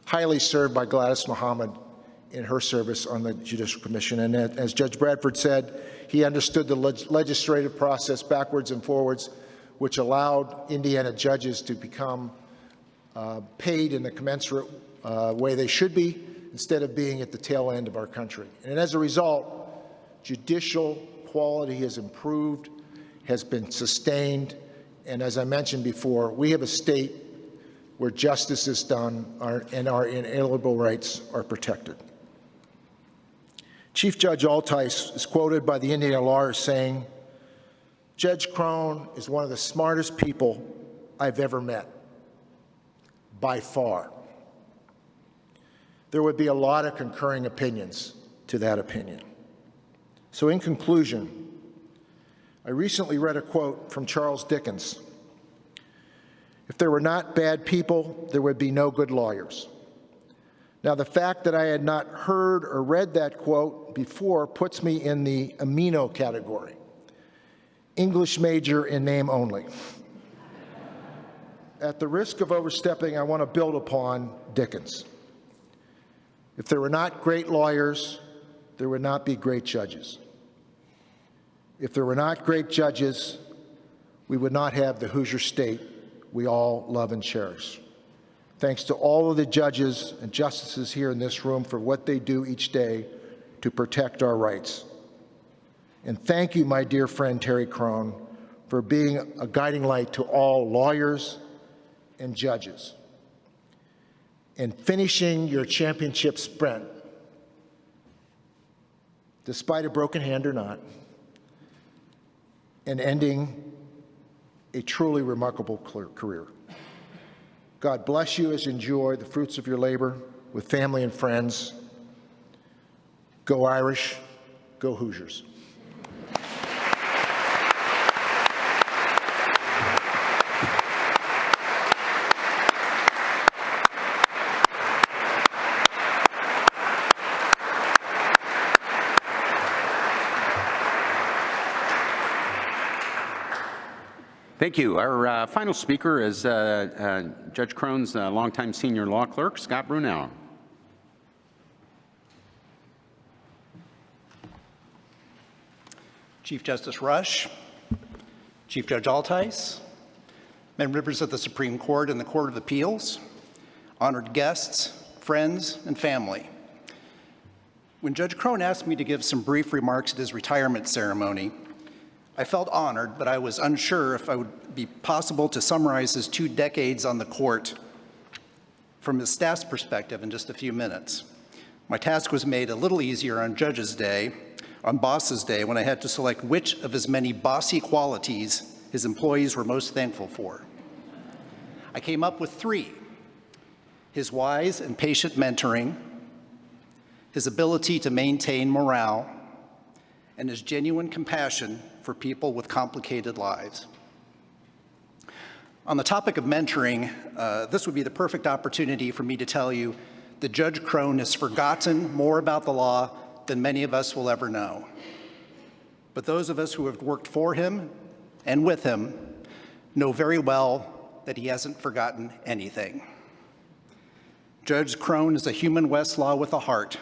highly served by Gladys Muhammad in her service on the Judicial Commission. And as Judge Bradford said, he understood the legislative process backwards and forwards, which allowed Indiana judges to become paid in the commensurate way they should be, instead of being at the tail end of our country. And as a result, judicial quality has improved, has been sustained, and as I mentioned before, we have a state where justice is done and our inalienable rights are protected. Chief Judge Altice is quoted by the Indiana lawyers saying, "Judge Crone is one of the smartest people I've ever met, by far." There would be a lot of concurring opinions to that opinion. So in conclusion, I recently read a quote from Charles Dickens: "If there were not bad people, there would be no good lawyers." Now, the fact that I had not heard or read that quote before puts me in the amino category, English major in name only. At the risk of overstepping, I want to build upon Dickens. If there were not great lawyers, there would not be great judges. If there were not great judges, we would not have the Hoosier state we all love and cherish. Thanks to all of the judges and justices here in this room for what they do each day to protect our rights. And thank you, my dear friend Terry Crone, for being a guiding light to all lawyers and judges, and finishing your championship sprint, despite a broken hand or not, and ending a truly remarkable career. God bless you as you enjoy the fruits of your labor with family and friends. Go Irish, go Hoosiers. Thank you. Our final speaker is Judge Crone's longtime senior law clerk, Scott Brunel. Chief Justice Rush, Chief Judge Altice, members of the Supreme Court and the Court of Appeals, honored guests, friends, and family. When Judge Crone asked me to give some brief remarks at his retirement ceremony, I felt honored, but I was unsure if it would be possible to summarize his 2 decades on the court from his staff's perspective in just a few minutes. My task was made a little easier on Judge's Day, on Boss's Day, when I had to select which of his many bossy qualities his employees were most thankful for. I came up with 3: his wise and patient mentoring, his ability to maintain morale, and his genuine compassion for people with complicated lives. On the topic of mentoring, this would be the perfect opportunity for me to tell you that Judge Crone has forgotten more about the law than many of us will ever know. But those of us who have worked for him and with him know very well that he hasn't forgotten anything. Judge Crone is a human Westlaw with a heart,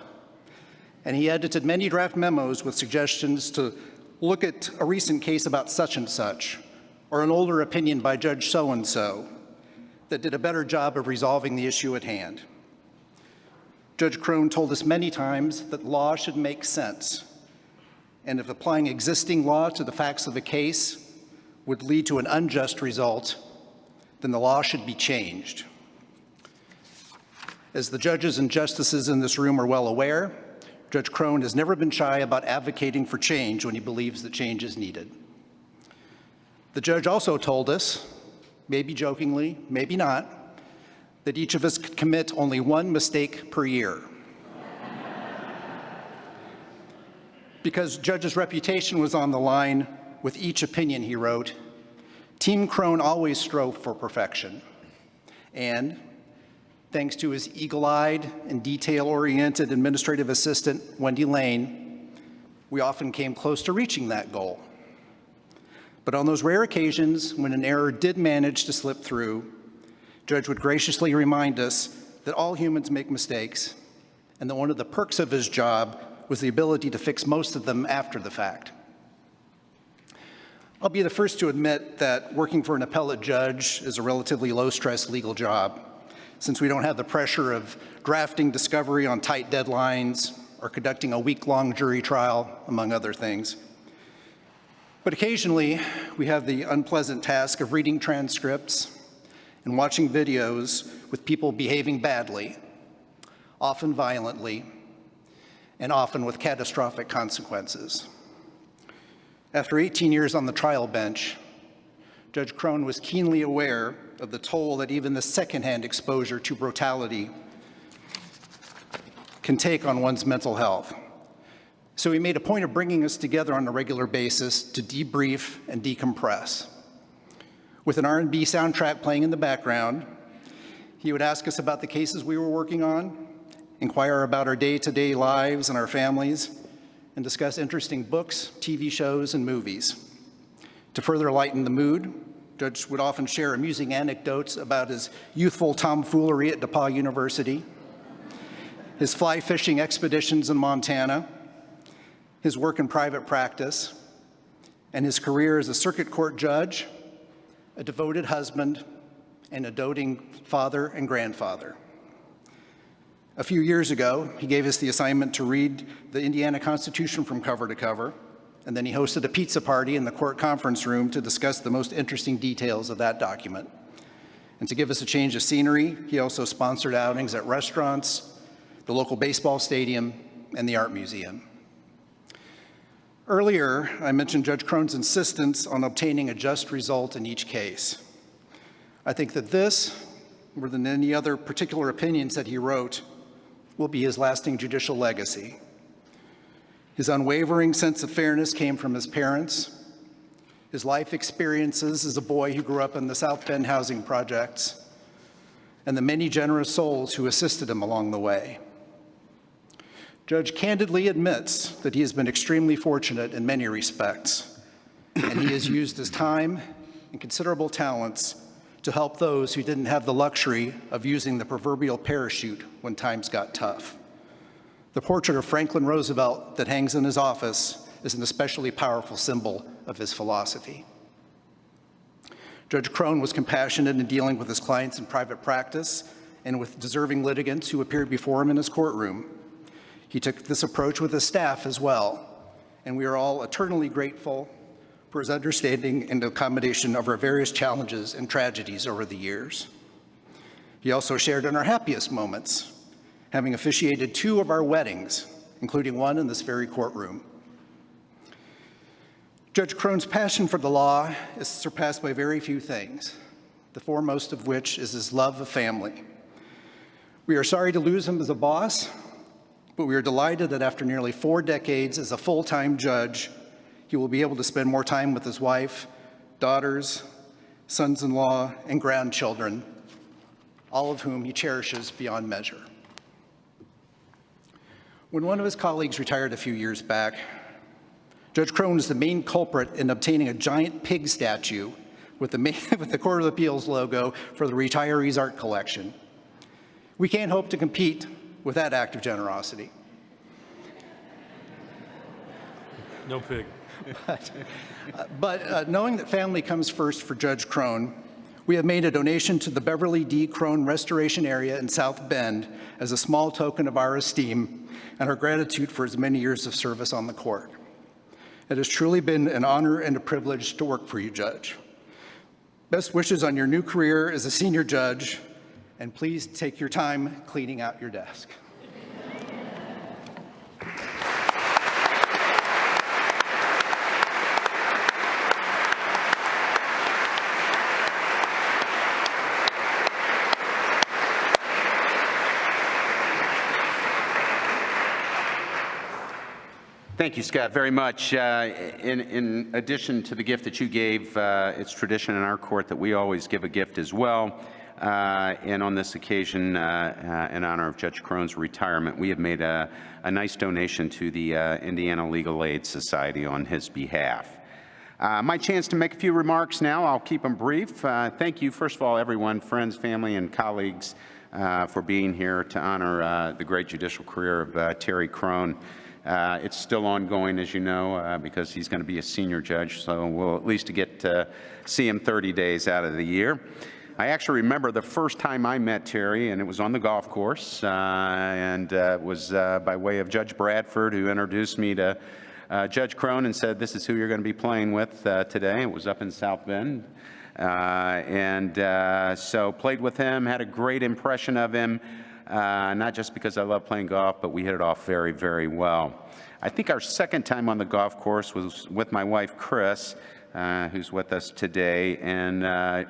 and he edited many draft memos with suggestions to look at a recent case about such and such, or an older opinion by Judge so-and-so that did a better job of resolving the issue at hand. Judge Crone told us many times that law should make sense, and if applying existing law to the facts of a case would lead to an unjust result, then the law should be changed. As the judges and justices in this room are well aware, Judge Crone has never been shy about advocating for change when he believes that change is needed. The judge also told us, maybe jokingly, maybe not, that each of us could commit only one mistake per year. Because Judge's reputation was on the line with each opinion he wrote, Team Crone always strove for perfection. And thanks to his eagle-eyed and detail-oriented administrative assistant, Wendy Lane, we often came close to reaching that goal. But on those rare occasions when an error did manage to slip through, Judge would graciously remind us that all humans make mistakes, and that one of the perks of his job was the ability to fix most of them after the fact. I'll be the first to admit that working for an appellate judge is a relatively low-stress legal job, since we don't have the pressure of drafting discovery on tight deadlines or conducting a week-long jury trial, among other things. But occasionally, we have the unpleasant task of reading transcripts and watching videos with people behaving badly, often violently, and often with catastrophic consequences. After 18 years on the trial bench, Judge Crone was keenly aware of the toll that even the secondhand exposure to brutality can take on one's mental health. So he made a point of bringing us together on a regular basis to debrief and decompress. With an R&B soundtrack playing in the background, he would ask us about the cases we were working on, inquire about our day-to-day lives and our families, and discuss interesting books, TV shows, and movies. To further lighten the mood, Judge would often share amusing anecdotes about his youthful tomfoolery at DePauw University, his fly fishing expeditions in Montana, his work in private practice, and his career as a circuit court judge, a devoted husband, and a doting father and grandfather. A few years ago, he gave us the assignment to read the Indiana Constitution from cover to cover, and then he hosted a pizza party in the court conference room to discuss the most interesting details of that document. And to give us a change of scenery, he also sponsored outings at restaurants, the local baseball stadium, and the art museum. Earlier, I mentioned Judge Crone's insistence on obtaining a just result in each case. I think that this, more than any other particular opinions that he wrote, will be his lasting judicial legacy. His unwavering sense of fairness came from his parents, his life experiences as a boy who grew up in the South Bend housing projects, and the many generous souls who assisted him along the way. Judge candidly admits that he has been extremely fortunate in many respects, and he has used his time and considerable talents to help those who didn't have the luxury of using the proverbial parachute when times got tough. The portrait of Franklin Roosevelt that hangs in his office is an especially powerful symbol of his philosophy. Judge Crone was compassionate in dealing with his clients in private practice and with deserving litigants who appeared before him in his courtroom. He took this approach with his staff as well, and we are all eternally grateful for his understanding and accommodation of our various challenges and tragedies over the years. He also shared in our happiest moments, having officiated 2 of our weddings, including one in this very courtroom. Judge Crone's passion for the law is surpassed by very few things, the foremost of which is his love of family. We are sorry to lose him as a boss, but we are delighted that after nearly 4 decades as a full-time judge, he will be able to spend more time with his wife, daughters, sons-in-law, and grandchildren, all of whom he cherishes beyond measure. When one of his colleagues retired a few years back, Judge Crone was the main culprit in obtaining a giant pig statue with the Court of Appeals logo for the Retirees Art Collection. We can't hope to compete with that act of generosity. No pig. But knowing that family comes first for Judge Crone, we have made a donation to the Beverly D. Crone Restoration Area in South Bend as a small token of our esteem and our gratitude for his many years of service on the court. It has truly been an honor and a privilege to work for you, Judge. Best wishes on your new career as a senior judge, and please take your time cleaning out your desk. Thank you, Scott, very much. In addition to the gift that you gave, it's tradition in our court that we always give a gift as well. And on this occasion, in honor of Judge Crone's retirement, we have made a nice donation to the Indiana Legal Aid Society on his behalf. My chance to make a few remarks now. I'll keep them brief. Thank you, first of all, everyone, friends, family, and colleagues, for being here to honor the great judicial career of Terry Crone. It's still ongoing, as you know, because he's going to be a senior judge, so we'll at least get to see him 30 days out of the year. I actually remember the first time I met Terry, and it was on the golf course, and it was by way of Judge Bradford, who introduced me to Judge Crone and said, "This is who you're going to be playing with today." It was up in South Bend. So played with him, had a great impression of him. Not just because I love playing golf, but we hit it off very, very well. I think our second time on the golf course was with my wife, Chris, who's with us today, and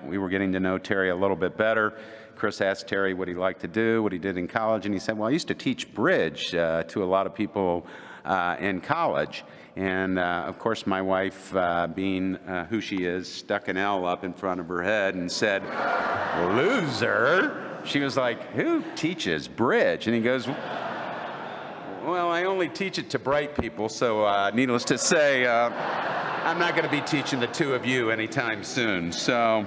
we were getting to know Terry a little bit better. Chris asked Terry what he liked to do, what he did in college, and he said, "Well, I used to teach bridge to a lot of people in college." And of course, my wife, being who she is, stuck an L up in front of her head and said, "Loser." She was like, "Who teaches bridge?" And he goes, "Well, I only teach it to bright people, so needless to say, I'm not going to be teaching the two of you anytime soon." So,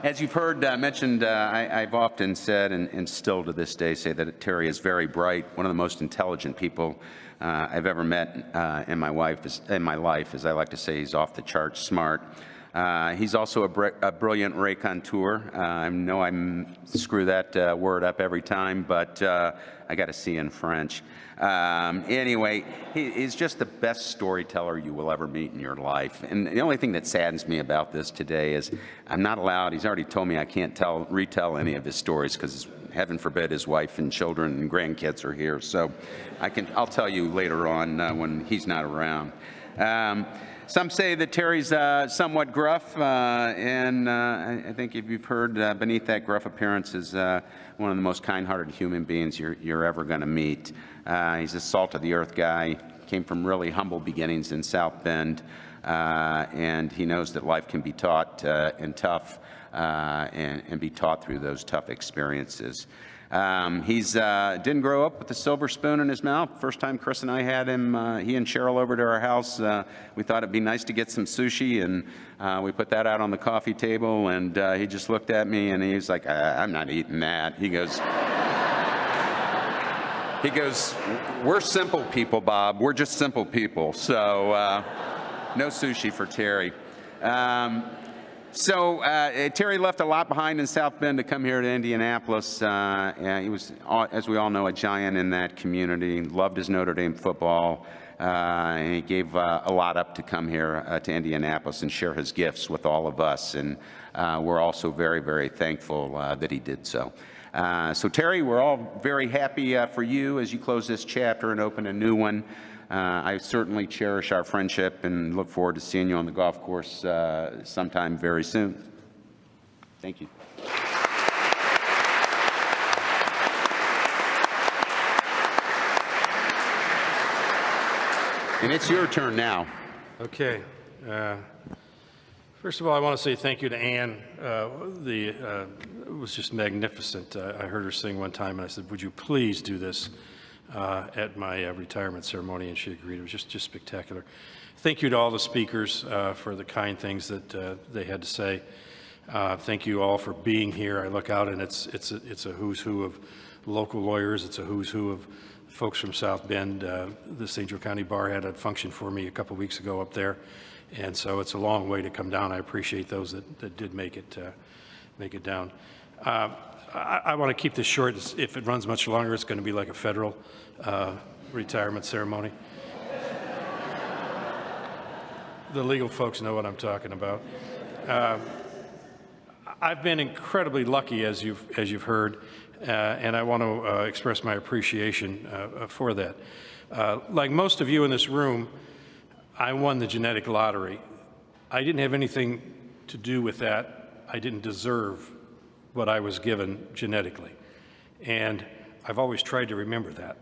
as you've heard mentioned, I've often said, and still to this day say, that Terry is very bright, one of the most intelligent people I've ever met in my life. As I like to say, he's off the charts smart. He's also a brilliant raconteur. I know I screw that word up every time, but I got to see in French. Anyway, he's just the best storyteller you will ever meet in your life. And the only thing that saddens me about this today is I'm not allowed, he's already told me I can't retell any of his stories because, heaven forbid, his wife and children and grandkids are here. So I'll tell you later on when he's not around. Some say that Terry's somewhat gruff, and I think if you've heard, beneath that gruff appearance is one of the most kind-hearted human beings you're ever going to meet. He's a salt-of-the-earth guy, came from really humble beginnings in South Bend, and he knows that life can be taught and tough, and be taught through those tough experiences. He's didn't grow up with a silver spoon in his mouth. First time Chris and I had him, he and Cheryl over to our house, we thought it'd be nice to get some sushi, and we put that out on the coffee table, and he just looked at me and he was like, "I'm not eating that." He goes, "We're simple people, Bob. We're just simple people." So no sushi for Terry. So Terry left a lot behind in South Bend to come here to Indianapolis. He was, as we all know, a giant in that community. Loved his Notre Dame football. And he gave a lot up to come here to Indianapolis and share his gifts with all of us. And we're also very, very thankful that he did so. So Terry, we're all very happy for you as you close this chapter and open a new one. I certainly cherish our friendship and look forward to seeing you on the golf course sometime very soon. Thank you. And it's your turn now. Okay. First of all, I want to say thank you to Ann. It was just magnificent. I heard her sing one time, and I said, "Would you please do this at my retirement ceremony?" And she agreed. It was just spectacular. Thank you to all the speakers for the kind things that they had to say. Thank you all for being here. I look out and it's a who's who of local lawyers. It's a who's who of folks from South Bend. The St. Joe County Bar had a function for me a couple weeks ago up there, and so it's a long way to come down. I appreciate those that did make it down. I want to keep this short. If it runs much longer, it's going to be like a federal retirement ceremony. The legal folks know what I'm talking about. I've been incredibly lucky, as you've heard, and I want to express my appreciation for that. Like most of you in this room, I won the genetic lottery. I didn't have anything to do with that. I didn't deserve what I was given genetically, and I've always tried to remember that.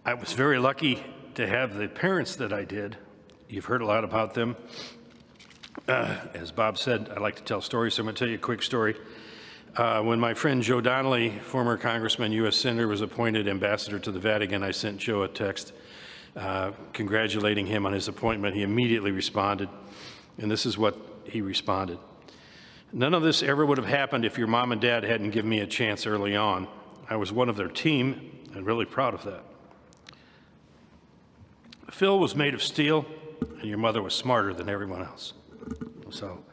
I was very lucky to have the parents that I did. You've heard a lot about them. As Bob said, I like to tell stories, so I'm going to tell you a quick story. When my friend Joe Donnelly, former congressman, U.S. Senator, was appointed ambassador to the Vatican, I sent Joe a text congratulating him on his appointment. He immediately responded, and this is what he responded. None of this ever would have happened if your mom and dad hadn't given me a chance early on. I was one of their team and really proud of that. Phil was made of steel, and your mother was smarter than everyone else. So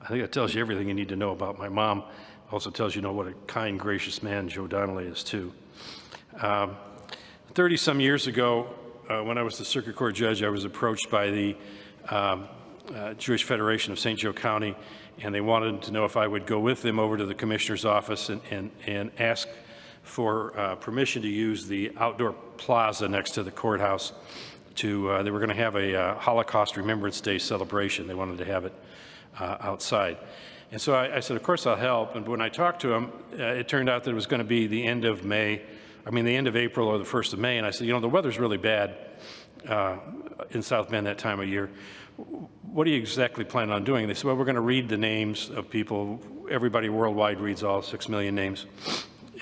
I think that tells you everything you need to know about my mom. Also tells you what a kind, gracious man Joe Donnelly is, too. 30-some years ago, when I was the circuit court judge, I was approached by the Jewish Federation of St. Joe County, and they wanted to know if I would go with them over to the commissioner's office and ask for permission to use the outdoor plaza next to the courthouse. They were going to have a Holocaust Remembrance Day celebration. They wanted to have it outside. And so I said, of course I'll help. And when I talked to him, it turned out that it was going to be the end of April or the 1st of May. And I said, the weather's really bad in South Bend that time of year. What are you exactly planning on doing? They said, well, we're going to read the names of people. Everybody worldwide reads all 6 million names.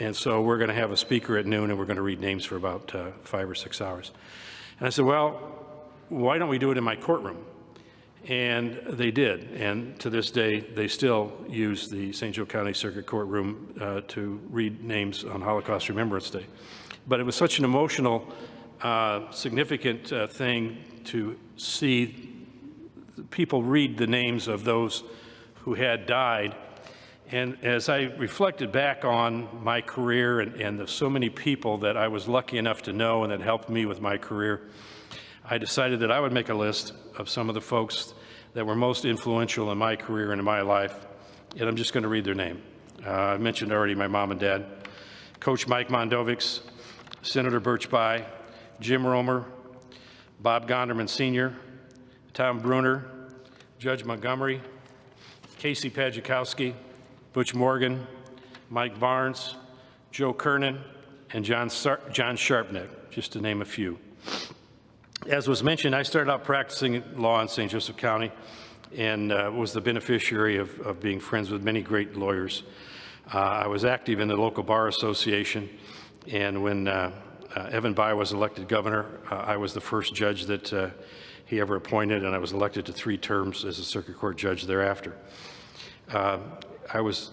And so we're going to have a speaker at noon, and we're going to read names for about 5 or 6 hours. And I said, well, why don't we do it in my courtroom? And they did. And to this day, they still use the St. Joe County Circuit Courtroom to read names on Holocaust Remembrance Day. But it was such an emotional, significant thing to see people read the names of those who had died. And as I reflected back on my career and the so many people that I was lucky enough to know and that helped me with my career, I decided that I would make a list of some of the folks that were most influential in my career and in my life, and I'm just going to read their name. I mentioned already my mom and dad, Coach Mike Mondovics, Senator Birch Bayh, Jim Romer, Bob Gonderman Sr., Tom Bruner, Judge Montgomery, Casey Pajikowski, Butch Morgan, Mike Barnes, Joe Kernan, and John Sharpneck, just to name a few. As was mentioned, I started out practicing law in St. Joseph County and was the beneficiary of being friends with many great lawyers. I was active in the local bar association, and when Evan Bayh was elected governor, I was the first judge that he ever appointed, and I was elected to 3 terms as a circuit court judge thereafter. I was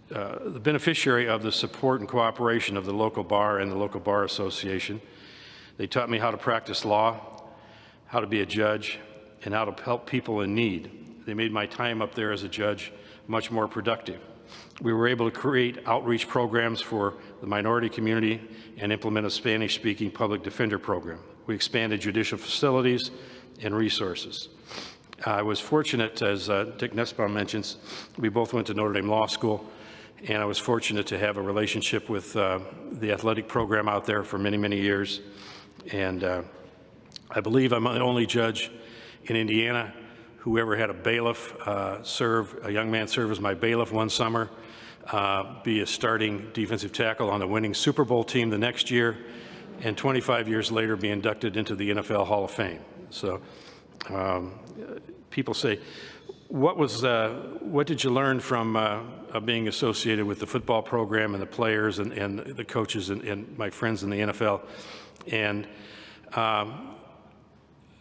the beneficiary of the support and cooperation of the local bar and the local bar association. They taught me how to practice law, how to be a judge, and how to help people in need. They made my time up there as a judge much more productive. We were able to create outreach programs for the minority community and implement a Spanish-speaking public defender program. We expanded judicial facilities and resources. I was fortunate, as Dick Nussbaum mentions, we both went to Notre Dame Law School, and I was fortunate to have a relationship with the athletic program out there for many, many years. And I believe I'm the only judge in Indiana who ever had a bailiff a young man serve as my bailiff one summer, be a starting defensive tackle on the winning Super Bowl team the next year, and 25 years later be inducted into the NFL Hall of Fame. So people say, what did you learn from being associated with the football program and the players and the coaches and my friends in the NFL? And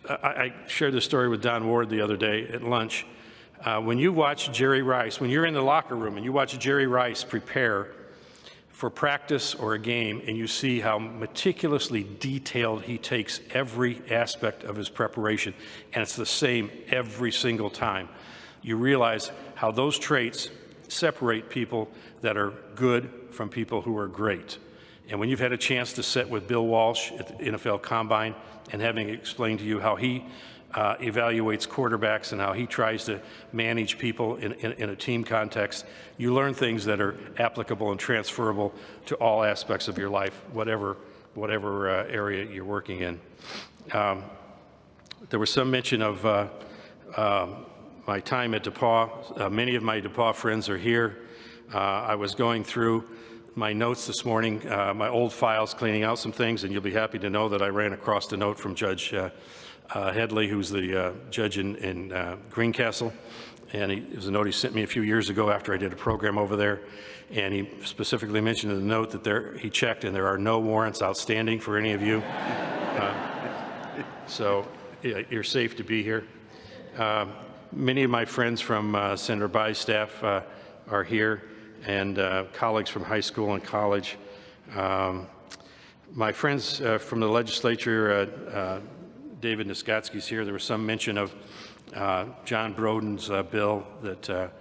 I shared this story with Don Ward the other day at lunch. When you watch Jerry Rice, when you're in the locker room and you watch Jerry Rice prepare for practice or a game, and you see how meticulously detailed he takes every aspect of his preparation, and it's the same every single time, you realize how those traits separate people that are good from people who are great. And when you've had a chance to sit with Bill Walsh at the NFL Combine and having explained to you how he evaluates quarterbacks and how he tries to manage people in a team context, you learn things that are applicable and transferable to all aspects of your life, whatever area you're working in. There was some mention of my time at DePauw. Many of my DePauw friends are here. I was going through my notes this morning, my old files, cleaning out some things, and you'll be happy to know that I ran across a note from Judge Headley, who's the judge in Greencastle, and it was a note he sent me a few years ago after I did a program over there, and he specifically mentioned in the note that he checked and there are no warrants outstanding for any of you. So yeah, you're safe to be here. Many of my friends from Senator By's staff are here, and colleagues from high school and college. My friends from the legislature, David Niskotsky's here. There was some mention of John Broden's bill that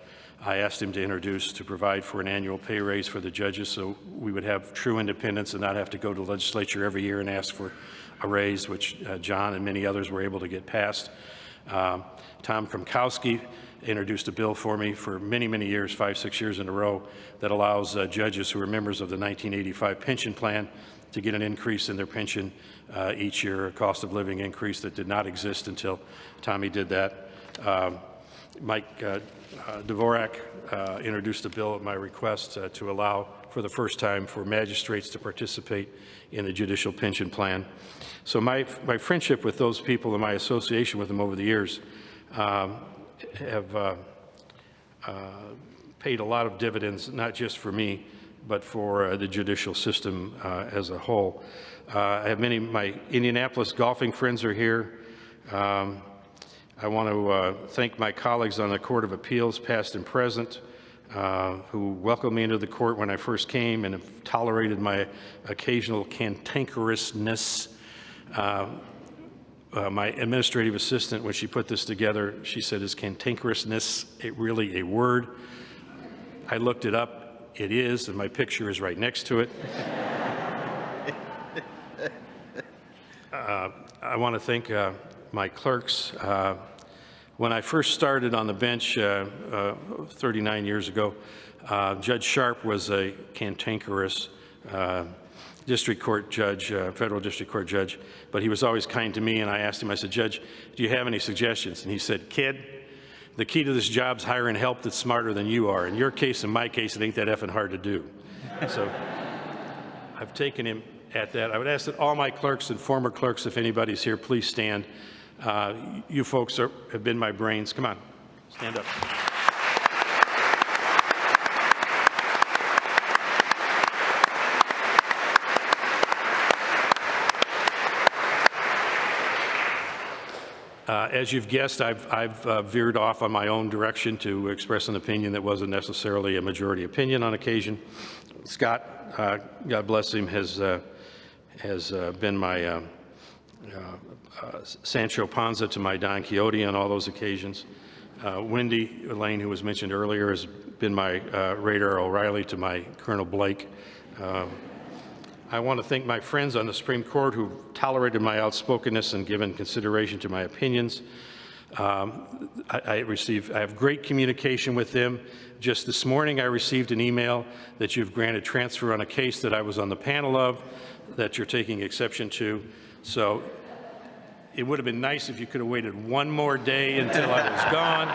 I asked him to introduce to provide for an annual pay raise for the judges, so we would have true independence and not have to go to the legislature every year and ask for a raise, which John and many others were able to get passed. Tom Kromkowski introduced a bill for me for many, many years, 5-6 years in a row, that allows judges who are members of the 1985 pension plan to get an increase in their pension each year, a cost of living increase that did not exist until Tommy did that. Mike Dvorak introduced a bill at my request to allow for the first time for magistrates to participate in the judicial pension plan. So my friendship with those people and my association with them over the years have paid a lot of dividends, not just for me, but for the judicial system as a whole. I have many of my Indianapolis golfing friends are here. I want to thank my colleagues on the Court of Appeals, past and present, who welcomed me into the court when I first came and have tolerated my occasional cantankerousness. My administrative assistant, when she put this together, she said, "Is cantankerousness really a word?" I looked it up. It is, and my picture is right next to it. I want to thank my clerks. When I first started on the bench 39 years ago, Judge Sharp was a cantankerous district court judge, federal district court judge, but he was always kind to me, and I asked him, I said, "Judge, do you have any suggestions?" And he said, "Kid, the key to this job's hiring help that's smarter than you are. In your case, in my case, it ain't that effing hard to do." So I've taken him at that. I would ask that all my clerks and former clerks, if anybody's here, please stand. You folks have been my brains. Come on, stand up. As you've guessed, I've veered off on my own direction to express an opinion that wasn't necessarily a majority opinion on occasion. Scott, God bless him, has been my Sancho Panza to my Don Quixote on all those occasions. Wendy Lane, who was mentioned earlier, has been my Radar O'Reilly to my Colonel Blake. I want to thank my friends on the Supreme Court who tolerated my outspokenness and given consideration to my opinions. I have great communication with them. Just this morning, I received an email that you've granted transfer on a case that I was on the panel of that you're taking exception to. So it would have been nice if you could have waited one more day until I was gone.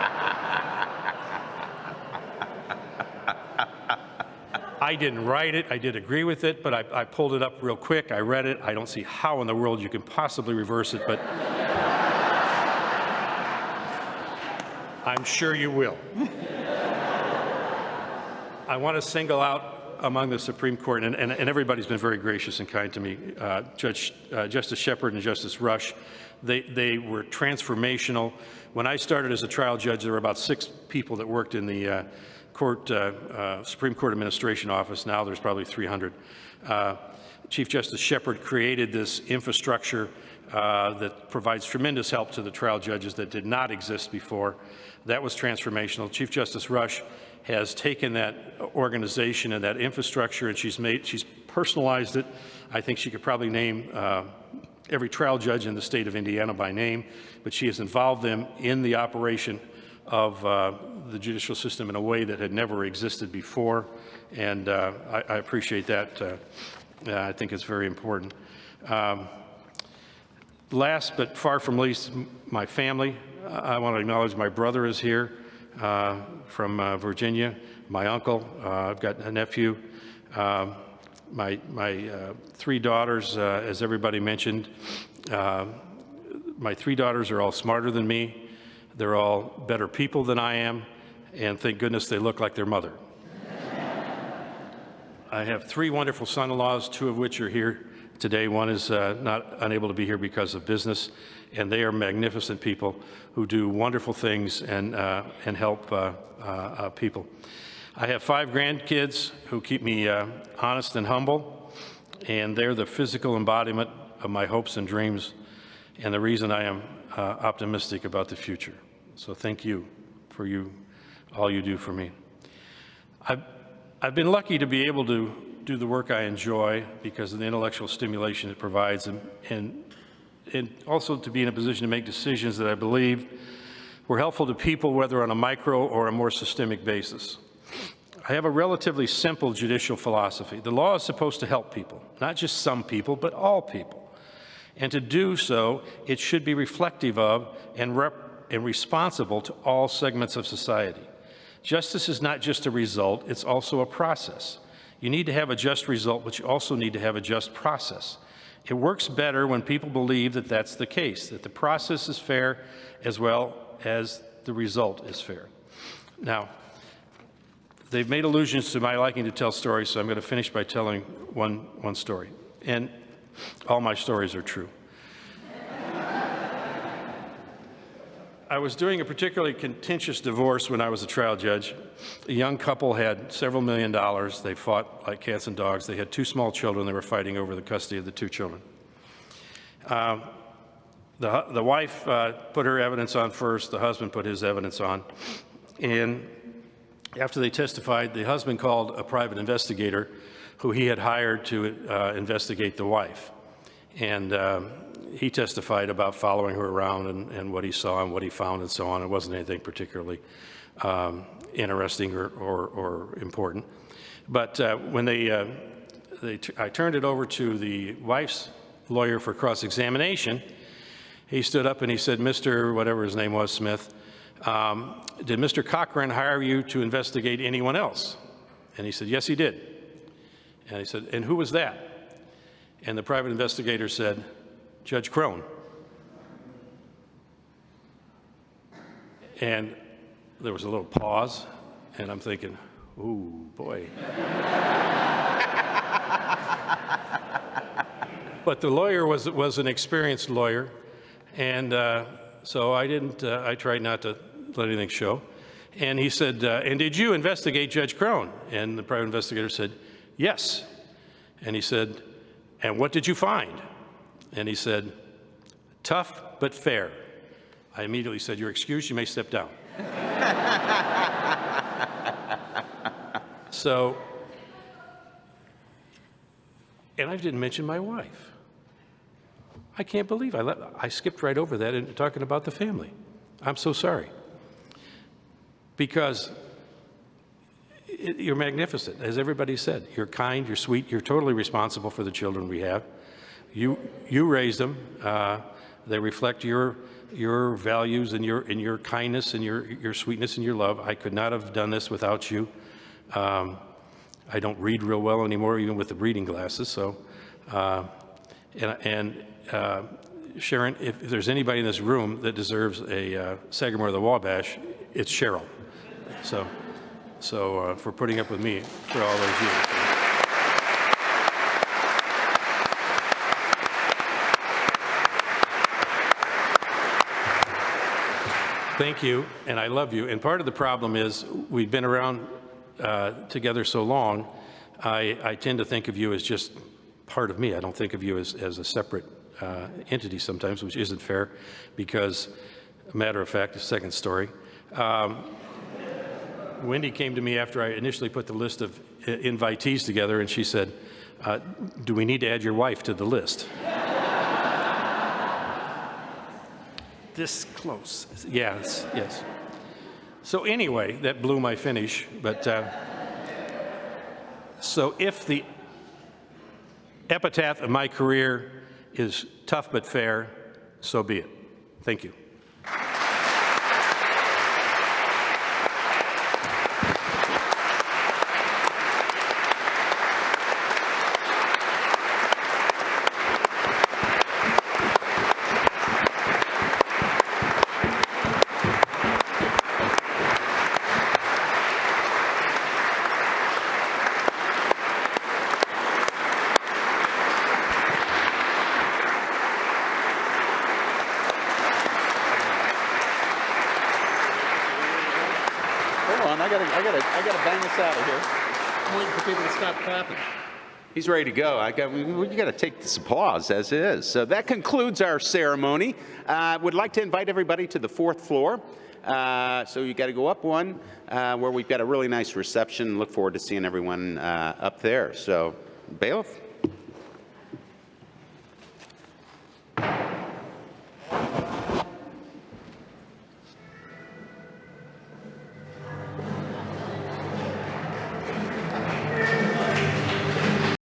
I didn't write it. I did agree with it, but I pulled it up real quick. I read it. I don't see how in the world you can possibly reverse it, but I'm sure you will. I want to single out among the Supreme Court, and everybody's been very gracious and kind to me, Justice Shepard and Justice Rush. They were transformational. When I started as a trial judge, there were about 6 people that worked in the Supreme Court Administration Office. Now there's probably 300. Chief Justice Shepard created this infrastructure that provides tremendous help to the trial judges that did not exist before. That was transformational. Chief Justice Rush has taken that organization and that infrastructure, and she's personalized it. I think she could probably name every trial judge in the state of Indiana by name, but she has involved them in the operation of the judicial system in a way that had never existed before, and I appreciate that. I think it's very important. Last but far from least, my family. I want to acknowledge my brother is here from Virginia, my uncle. I've got a nephew. My 3 daughters, as everybody mentioned. My 3 daughters are all smarter than me. They're all better people than I am, and thank goodness they look like their mother. I have 3 wonderful son-in-laws, 2 of which are here today. One is not unable to be here because of business, and they are magnificent people who do wonderful things and help people. I have 5 grandkids who keep me honest and humble, and they're the physical embodiment of my hopes and dreams, and the reason I am optimistic about the future. So thank you for all you do for me. I've been lucky to be able to do the work I enjoy because of the intellectual stimulation it provides, and also to be in a position to make decisions that I believe were helpful to people, whether on a micro or a more systemic basis. I have a relatively simple judicial philosophy. The law is supposed to help people, not just some people, but all people. And to do so, it should be reflective of and responsible to all segments of society. Justice is not just a result, it's also a process. You need to have a just result, but you also need to have a just process. It works better when people believe that that's the case, that the process is fair as well as the result is fair. Now, they've made allusions to my liking to tell stories, so I'm going to finish by telling one story. And all my stories are true. I was doing a particularly contentious divorce when I was a trial judge. A young couple had several $1 million. They fought like cats and dogs. They had 2 small children. They were fighting over the custody of the 2 children. The wife put her evidence on first. The husband put his evidence on. And after they testified, the husband called a private investigator who he had hired to investigate the wife. And he testified about following her around and what he saw and what he found and so on. It wasn't anything particularly interesting or important. But when I turned it over to the wife's lawyer for cross-examination, he stood up and he said, Mr. whatever his name was, Smith, did Mr. Cochran hire you to investigate anyone else? And he said, yes, he did. And he said, and who was that? And the private investigator said, Judge Crone. And there was a little pause, and I'm thinking, ooh, boy. But the lawyer was an experienced lawyer, and so I tried not to let anything show. And he said, and did you investigate Judge Crone? And the private investigator said, yes. And he said, and what did you find? And he said, tough but fair. I immediately said, you're excused, you may step down. So, and I didn't mention my wife. I can't believe I skipped right over that in talking about the family. I'm so sorry. Because you're magnificent, as everybody said. You're kind, you're sweet, you're totally responsible for the children we have. You raised them. They reflect your values and your kindness and your sweetness and your love. I could not have done this without you. I don't read real well anymore, even with the reading glasses. So, Sharon, if there's anybody in this room that deserves a Sagamore of the Wabash, it's Cheryl. So for putting up with me for all those years. Thank you, and I love you. And part of the problem is we've been around together so long, I tend to think of you as just part of me. I don't think of you as a separate entity sometimes, which isn't fair because, matter of fact, a second story. Wendy came to me after I initially put the list of invitees together, and she said, do we need to add your wife to the list? This close. Yes, yes. So anyway, that blew my finish, but so if the epitaph of my career is tough but fair, so be it. Thank you. Hold on, I gotta bang this out of here. I'm waiting for people to stop clapping. He's ready to go. You got to take this applause as it is. So that concludes our ceremony. Would like to invite everybody to the 4th floor. So you got to go up one where we've got a really nice reception. Look forward to seeing everyone up there. So, bailiff.